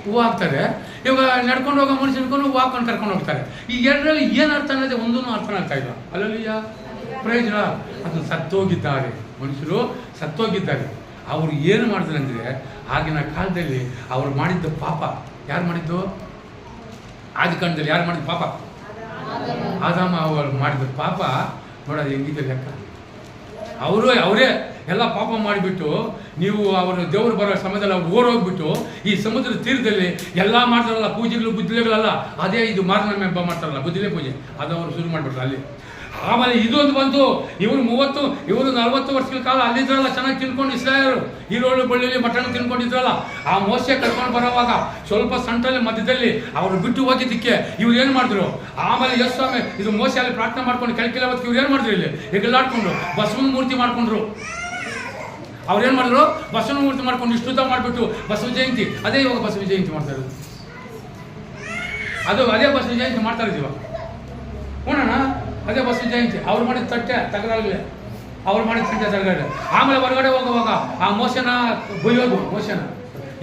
ಹೂವು ಹಾಕ್ತಾರೆ, ಇವಾಗ ನಡ್ಕೊಂಡು ಹೋಗೋ ಮನುಷ್ಯನಿಗೂ ಹೂವು ಹಾಕೊಂಡು ಕರ್ಕೊಂಡು ಹೋಗ್ತಾರೆ. ಈ ಎರಡರಲ್ಲಿ ಏನು ಅರ್ಥ ಅನ್ನೋದೇ ಒಂದೂ ಅರ್ಥ ಆಗ್ತಾ ಇಲ್ಲ. ಅಲ್ಲಲ್ಲಿ ಪ್ರಯೋಜನ ಅದು ಸತ್ತೋಗಿದ್ದಾರೆ. ಮನುಷ್ಯರು ಸತ್ತೋಗಿದ್ದಾರೆ. ಅವರು ಏನು ಮಾಡಿದ್ರು ಅಂದರೆ ಆಗಿನ ಕಾಲದಲ್ಲಿ ಅವರು ಮಾಡಿದ್ದ ಪಾಪ. ಯಾರು ಮಾಡಿದ್ದು? ಆದಿಕಾಂಡದಲ್ಲಿ ಯಾರು ಮಾಡಿದ ಪಾಪ? ಆದಾಮ ಅವರು ಮಾಡಿದ ಪಾಪ. ನೋಡೋದು ಹೆಂಗಿದೆ ಲೆಕ್ಕ. ಅವರೇ ಎಲ್ಲ ಪಾಪ ಮಾಡಿಬಿಟ್ಟು, ನೀವು ಅವರು ದೇವರು ಬರೋ ಸಮಯದಲ್ಲಿ ಅವ್ರು ಓಡೋಗ್ಬಿಟ್ಟು ಈ ಸಮುದ್ರದ ತೀರದಲ್ಲಿ ಎಲ್ಲ ಮಾಡ್ತಾರಲ್ಲ ಪೂಜೆಗಳು ಬುದ್ಧಿಲೆಗಳಲ್ಲ, ಅದೇ ಇದು ಮಾರನಮ್ಮೆ ಹಬ್ಬ ಮಾಡ್ತಾರಲ್ಲ ಬುದ್ಧಿಲೆ ಪೂಜೆ, ಅದು ಅವರು ಶುರು ಮಾಡಿಬಿಟ್ರು ಅಲ್ಲಿ. ಆಮೇಲೆ ಇದೊಂದು ಬಂತು. ಇವರು 40 ವರ್ಷಗಳ ಕಾಲ ಅಲ್ಲಿದ್ರಲ್ಲ, ಚೆನ್ನಾಗಿ ತಿನ್ಕೊಂಡು ಇಸ್ರಾಯೇಲರು ಈರೋಳು ಬಳ್ಳಿಲಿ ಮಟನ್ ತಿನ್ಕೊಂಡಿದ್ರಲ್ಲ. ಆ ಮೋಸೆ ಕರ್ಕೊಂಡು ಬರೋವಾಗ ಸ್ವಲ್ಪ ಸಂಟಲ್ಲಿ ಮಧ್ಯದಲ್ಲಿ ಅವರು ಬಿಟ್ಟು ಹೋಗಿದ್ದಕ್ಕೆ ಇವ್ರು ಏನು ಮಾಡಿದ್ರು? ಆಮೇಲೆ ಯೇಸು ಸ್ವಾಮಿ ಇದು ಮೋಸೆ ಅಲ್ಲಿ ಪ್ರಾರ್ಥನೆ ಮಾಡ್ಕೊಂಡು ಕೆಳಕಿಲ್ಲ ಹೊತ್ತಿಗೆ ಇವ್ರು ಏನು ಮಾಡಿದ್ರು? ಇಲ್ಲಿ ಹೆಗಲಾಡ್ಕೊಂಡು ಬಸವನ ಮೂರ್ತಿ ಮಾಡ್ಕೊಂಡ್ರು. ಅವ್ರೇನು ಮಾಡಿದ್ರು? ಬಸವನ ಮೂರ್ತಿ ಮಾಡ್ಕೊಂಡು ಇಷ್ಟುದ್ದ ಮಾಡಿಬಿಟ್ಟು ಬಸವ ಜಯಂತಿ, ಅದೇ ಇವಾಗ ಬಸವ ಜಯಂತಿ ಮಾಡ್ತಾ ಇರೋದು. ಅದೇ ಬಸವ ಜಯಂತಿ ಮಾಡ್ತಾ ಇದ್ದೀವ ನೋಡೋಣ. ಅದೇ ಬಸವ ಜಯಂತಿ. ಅವ್ರು ಮಾಡಿದ ತಟ್ಟೆ ತಗಲಾಗಲೇ, ಅವ್ರು ಮಾಡಿದ ತಟ್ಟೆ ತಗಲಾಗಲೇ. ಆಮೇಲೆ ಹೊರಗಡೆ ಹೋಗುವಾಗ ಆ ಮೋಸನ ಬೈಯೋದು, ಮೋಸನ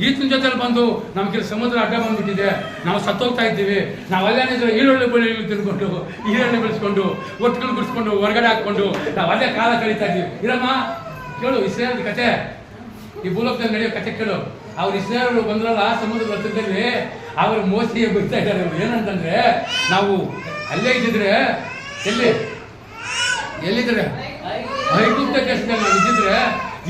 ಈತನ ಜೊತೆಲಿ ಬಂದು ನಮಗೆ ಸಮುದ್ರ ಅಡ್ಡ ಬಂದ್ಬಿಟ್ಟಿದೆ, ನಾವು ಸತ್ತೋಗ್ತಾ ಇದ್ದೀವಿ, ನಾವು ಅಲ್ಲೇನಿದ್ರೆ ಈರುಳ್ಳಿ ಬೆಳ್ಳುಳ್ಳಿ ತಿನ್ಕೊಂಡು ಈರುಳ್ಳಿ ಬೆಳೆಸ್ಕೊಂಡು ಒಟ್ಟುಗಳು ಗುಡಿಸ್ಕೊಂಡು ಹೊರಗಡೆ ಹಾಕ್ಕೊಂಡು ನಾವು ಅಲ್ಲೇ ಕಾಲ ಕಳೀತಾ ಇದ್ದೀವಿ. ಇರಮ್ಮ ಕೇಳು, ಇಸ್ರೇಲ್ ಕತೆ, ಈ ಭೂಲೋಕದಲ್ಲಿ ನಡೆಯೋ ಕತೆ ಕೇಳು. ಅವ್ರು ಇಸ್ರೇಲ್ ಬಂದ್ರಲ್ಲ ಸಮುದ್ರದ ಹತ್ತಿರದಲ್ಲಿ, ಅವರು ಮೋಸೆಗೆ ಬರ್ತಾ ಇದ್ದಾರೆ. ಅವ್ರು ಏನಂತಂದ್ರೆ, ನಾವು ಅಲ್ಲೇ ಇದ್ದಿದ್ರೆ ಎಲ್ಲಿದ್ರೆ ಐಗುಪ್ತ ದೇಶದಲ್ಲಿ ನಾವು ಇದ್ದಿದ್ರೆ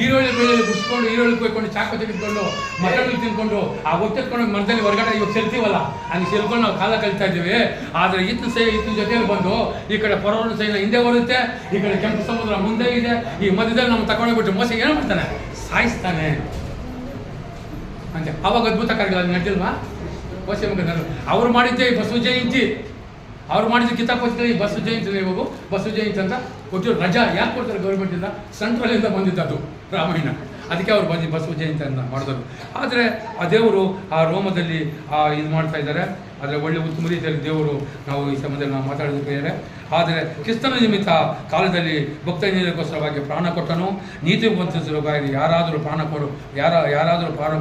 ಈರುಳ್ಳಿ ಬೆಳ್ಳುಳ್ಳಿ ಬಿಡಿಸ್ಕೊಂಡು ಈರುಳ್ಳಿ ಕೊಯ್ಕೊಂಡು ಚಾಕು ತೆಗೆದುಕೊಂಡು ಮಟನ್ ತಿನ್ಕೊಂಡು ಆ ಹೊಟ್ಟೆತ್ಕೊಂಡು ಮರದಲ್ಲಿ ಹೊರಗಡೆ ಇವಾಗ ಸೆಲ್ತೀವಲ್ಲ ಹಂಗೆ ಸೆಲ್ಕೊಂಡು ನಾವು ಕಾಲ ಕಲಿತಾ ಇದ್ದೀವಿ. ಆದರೆ ಈತನ ಜೊತೆಯಲ್ಲಿ ಬಂದು ಈ ಕಡೆ ಪರವನ ಸೈನ್ಯ ಹಿಂದೆ ಬರುತ್ತೆ, ಈ ಕಡೆ ಕೆಂಪು ಸಮುದ್ರ ಮುಂದೆ ಇದೆ, ಈ ಮಧ್ಯದಲ್ಲಿ ನಾವು ತಗೊಂಡೋಗ್ಬಿಟ್ಟು ಮೋಸ ಏನು ಮಾಡ್ತಾನೆ, ಸಾಯಿಸ್ತಾನೆ ಅಂತ. ಅವಾಗ ಅದ್ಭುತ ಕಾರ್ಯಗಳು ನಡೆದಿಲ್ವಾ? ಮೋಸ ಮುಖಂಡರು ಅವ್ರು ಮಾಡಿದ್ದೆ ಈ ಬಸವ ಜಯಂತಿ, ಅವ್ರು ಮಾಡಿದ ಕಿತಾಪತಿ ಈ ಬಸವ ಜಯಂತಿ. ಇವಾಗ ಬಸವ ಜಯಂತಿ ಅಂತ ಕೊಟ್ಟಿರೋ ರಜಾ ಯಾಕೆ ಕೊಡ್ತಾರೆ ಗೌರ್ಮೆಂಟಿಂದ? ಸೆಂಟ್ರಲಿಂದ ಬಂದಿದ್ದು ರಾಮಾಯಣ, ಅದಕ್ಕೆ ಅವ್ರು ಬಂದು ಬಸವ ಜಯಂತಿಯನ್ನು ಮಾಡಿದ್ರು. ಆದರೆ ಆ ದೇವರು ಆ ರೋಮದಲ್ಲಿ ಇದು ಮಾಡ್ತಾ ಇದ್ದಾರೆ. ಆದರೆ ಒಳ್ಳೆ ಉತ್ತಮ ರೀತಿಯಲ್ಲಿ ದೇವರು ನಾವು ಈ ಸಮಯದಲ್ಲಿ ನಾವು ಮಾತಾಡಿದ್ರೆ, ಆದರೆ ಕ್ರಿಸ್ತನ ನಿಮಿತ್ತ ಕಾಲದಲ್ಲಿ ಭಕ್ತನಿಗೋಸ್ಕರವಾಗಿ ಪ್ರಾಣ ಕೊಟ್ಟನು, ನೀತಿವಂತರಿಗಾಗಿ ಯಾರಾದರೂ ಪ್ರಾಣ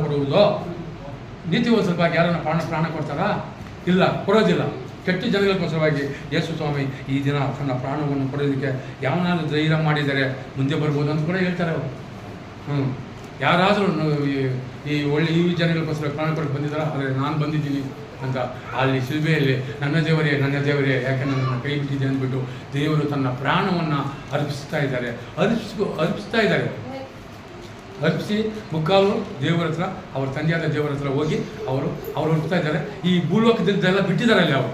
ಕೊಡುವುದೋ? ನೀತಿವಂತರಿಗಾಗಿ ಯಾರನ್ನ ಪ್ರಾಣ ಕೊಡ್ತಾರಾ? ಇಲ್ಲ, ಕೊಡೋದಿಲ್ಲ. ಕೆಟ್ಟ ಜನಗಳಿಗೋಸ್ಕರವಾಗಿ ಯೇಸು ಸ್ವಾಮಿ ಈ ದಿನ ತನ್ನ ಪ್ರಾಣವನ್ನು ಕೊಡೋದಕ್ಕೆ ಯಾವನಾದ್ರೂ ಧೈರ್ಯ ಮಾಡಿದರೆ ಮುಂದೆ ಬರ್ಬೋದು ಅಂತ ಕೂಡ ಹೇಳ್ತಾರೆ ಅವರು. ಯಾರಾದರೂ ಈ ಒಳ್ಳೆ ಜನಗಳಿಗೋಸ್ಕರ ಪ್ರಾಣ ಕೊಡಕ್ಕೆ ಬಂದಿದ್ದಾರೆ, ಆದರೆ ನಾನು ಬಂದಿದ್ದೀನಿ ಅಂತ ಅಲ್ಲಿ ಶಿಲ್ಬೆಯಲ್ಲಿ ನನ್ನ ದೇವರೇ ಯಾಕೆ ನನ್ನನ್ನು ಕೈ ಬಿಟ್ಟಿದೆ ಅಂದ್ಬಿಟ್ಟು ದೇವರು ತನ್ನ ಪ್ರಾಣವನ್ನು ಅರ್ಪಿಸ್ತಾ ಇದ್ದಾರೆ. ಅರ್ಪಿಸಿ ಮುಕ್ಕಾಲು ದೇವರ ಹತ್ರ, ಅವ್ರ ತಂದೆಯಾದ ದೇವರ ಹತ್ರ ಹೋಗಿ ಅವರು ಹುಡ್ತಾ ಇದ್ದಾರೆ. ಈ ಭೂಲೋಕದಲ್ಲೆಲ್ಲ ಬಿಟ್ಟಿದ್ದಾರೆ ಅಲ್ಲಿ ಅವರು.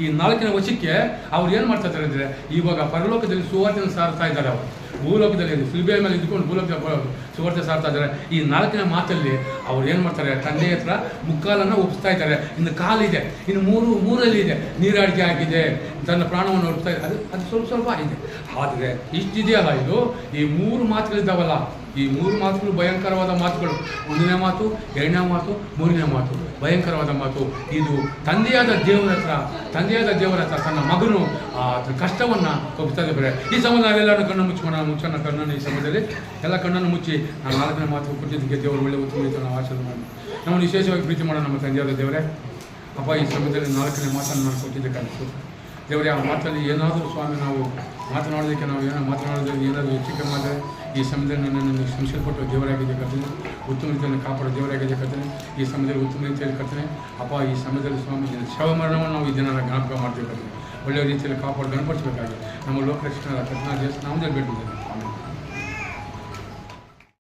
ಈ 4ನೇ ವರ್ಷಕ್ಕೆ ಅವ್ರು ಏನು ಮಾಡ್ತಾ ಇದ್ದಾರೆ ಅಂದರೆ, ಇವಾಗ ಪರಲೋಕದಲ್ಲಿ ಸುವಾರ್ತೆಯನ್ನು ಸಾರ್ತಾ ಇದ್ದಾರೆ. ಅವರು ಭೂಲೋಕದಲ್ಲಿ ಶಿಲ್ಬೆ ಮೇಲೆ ಇದ್ಕೊಂಡು ಭೂಲೋಕದಲ್ಲಿ ಸುವಾರ್ತೆ ಸಾರ್ತಾ ಇದ್ದಾರೆ. ಈ 4ನೇ ಮಾತಲ್ಲಿ ಅವ್ರು ಏನು ಮಾಡ್ತಾರೆ, ತಂದೆ ಹತ್ರ ಮುಕ್ಕಾಲನ್ನು ಒಪ್ಪಿಸ್ತಾ ಇದ್ದಾರೆ. ಇನ್ನು ಕಾಲಿದೆ, ಇನ್ನು ಮೂರಲ್ಲಿ ಇದೆ, ನೀರಾಡಿಕೆ ಆಗಿದೆ, ತನ್ನ ಪ್ರಾಣವನ್ನು ಒಪ್ಪಿಸ್ತಾ ಇದೆ. ಅದು ಸ್ವಲ್ಪ ಇದೆ. ಆದರೆ ಇಷ್ಟಿದೆಯಲ್ಲ, ಇದು ಈ 3 ಮಾತುಗಳಿದ್ದಾವಲ್ಲ, ಈ 3 ಮಾತುಗಳು ಭಯಂಕರವಾದ ಮಾತುಗಳು. 1ನೇ ಮಾತು, 2ನೇ ಮಾತು, 3ನೇ ಮಾತು ಭಯಂಕರವಾದ ಮಾತು. ಇದು ತಂದೆಯಾದ ದೇವರ ಹತ್ರ ತನ್ನ ಮಗನು ಕಷ್ಟವನ್ನು ಒಪ್ಪಿಸ್ತಾ ಇದ್ದಾರೆ. ಈ ಸಮಯ ನಾವೆಲ್ಲರೂ ಕಣ್ಣು ಮುಚ್ಚೋಣ ಕಣ್ಣನ್ನು ಈ ಸಮಯದಲ್ಲಿ ಎಲ್ಲ ಕಣ್ಣನ್ನು ಮುಚ್ಚಿ ನಾನು 4ನೇ ಮಾತು ಕೊಟ್ಟಿದ್ದಕ್ಕೆ ದೇವರು ಒಳ್ಳೆ ಉತ್ತಮ ರೀತಿ ನಾವು ಆಶೀರ್ವಾದ ಮಾಡಿ ನಮ್ಮನ್ನು ವಿಶೇಷವಾಗಿ ಪ್ರೀತಿ ಮಾಡೋಣ. ನಮ್ಮ ತಂದೆಯಾದ ದೇವರೇ, ಅಪ್ಪ ಈ ಸಮಯದಲ್ಲಿ 4ನೇ ಮಾತನ್ನು ನಾನು ಕೊಟ್ಟಿದ್ದಕ್ಕೆ ಅನಿಸ್ತು ದೇವರೇ. ಆ ಮಾತಲ್ಲಿ ಏನಾದರೂ ಸ್ವಾಮಿ ನಾವು ಮಾತನಾಡೋದಕ್ಕೆ ಏನಾದರೂ ಹೆಚ್ಚಿಗೆ ಮಾಡಿದ್ರೆ ಈ ಸಮಯದಲ್ಲಿ ನನ್ನನ್ನು ಸಂಶಯಪಟ್ಟು ದೇವರಾಗಿದೆ ಕರ್ತೇನೆ, ಉತ್ತಮ ರೀತಿಯಲ್ಲಿ ಕಾಪಾಡೋ ದೇವರಾಗಿದೆ ಕರ್ತೇನೆ. ಈ ಸಮಯದಲ್ಲಿ ಉತ್ತಮ ರೀತಿಯಲ್ಲಿ ಕರ್ತೇನೆ ಅಪ್ಪ. ಈ ಸಮಯದಲ್ಲಿ ಸ್ವಾಮಿ ಶವ ಮರಣವನ್ನು ನಾವು ಈ ದಿನ ಜ್ಞಾಪಕ ಮಾಡ್ತೀವಿ ಕರ್ತೇನೆ. ಒಳ್ಳೆಯ ರೀತಿಯಲ್ಲಿ ಕಾಪಾಡು ಗಣಪಡಿಸಬೇಕಾಗಿ ನಮ್ಮ ಲೋಕರಕ್ಷಣೆ ಕರ್ತನ ದೇಶ ನಾಮದಲ್ಲಿ ಬೇಡಿದ್ದೇನೆ.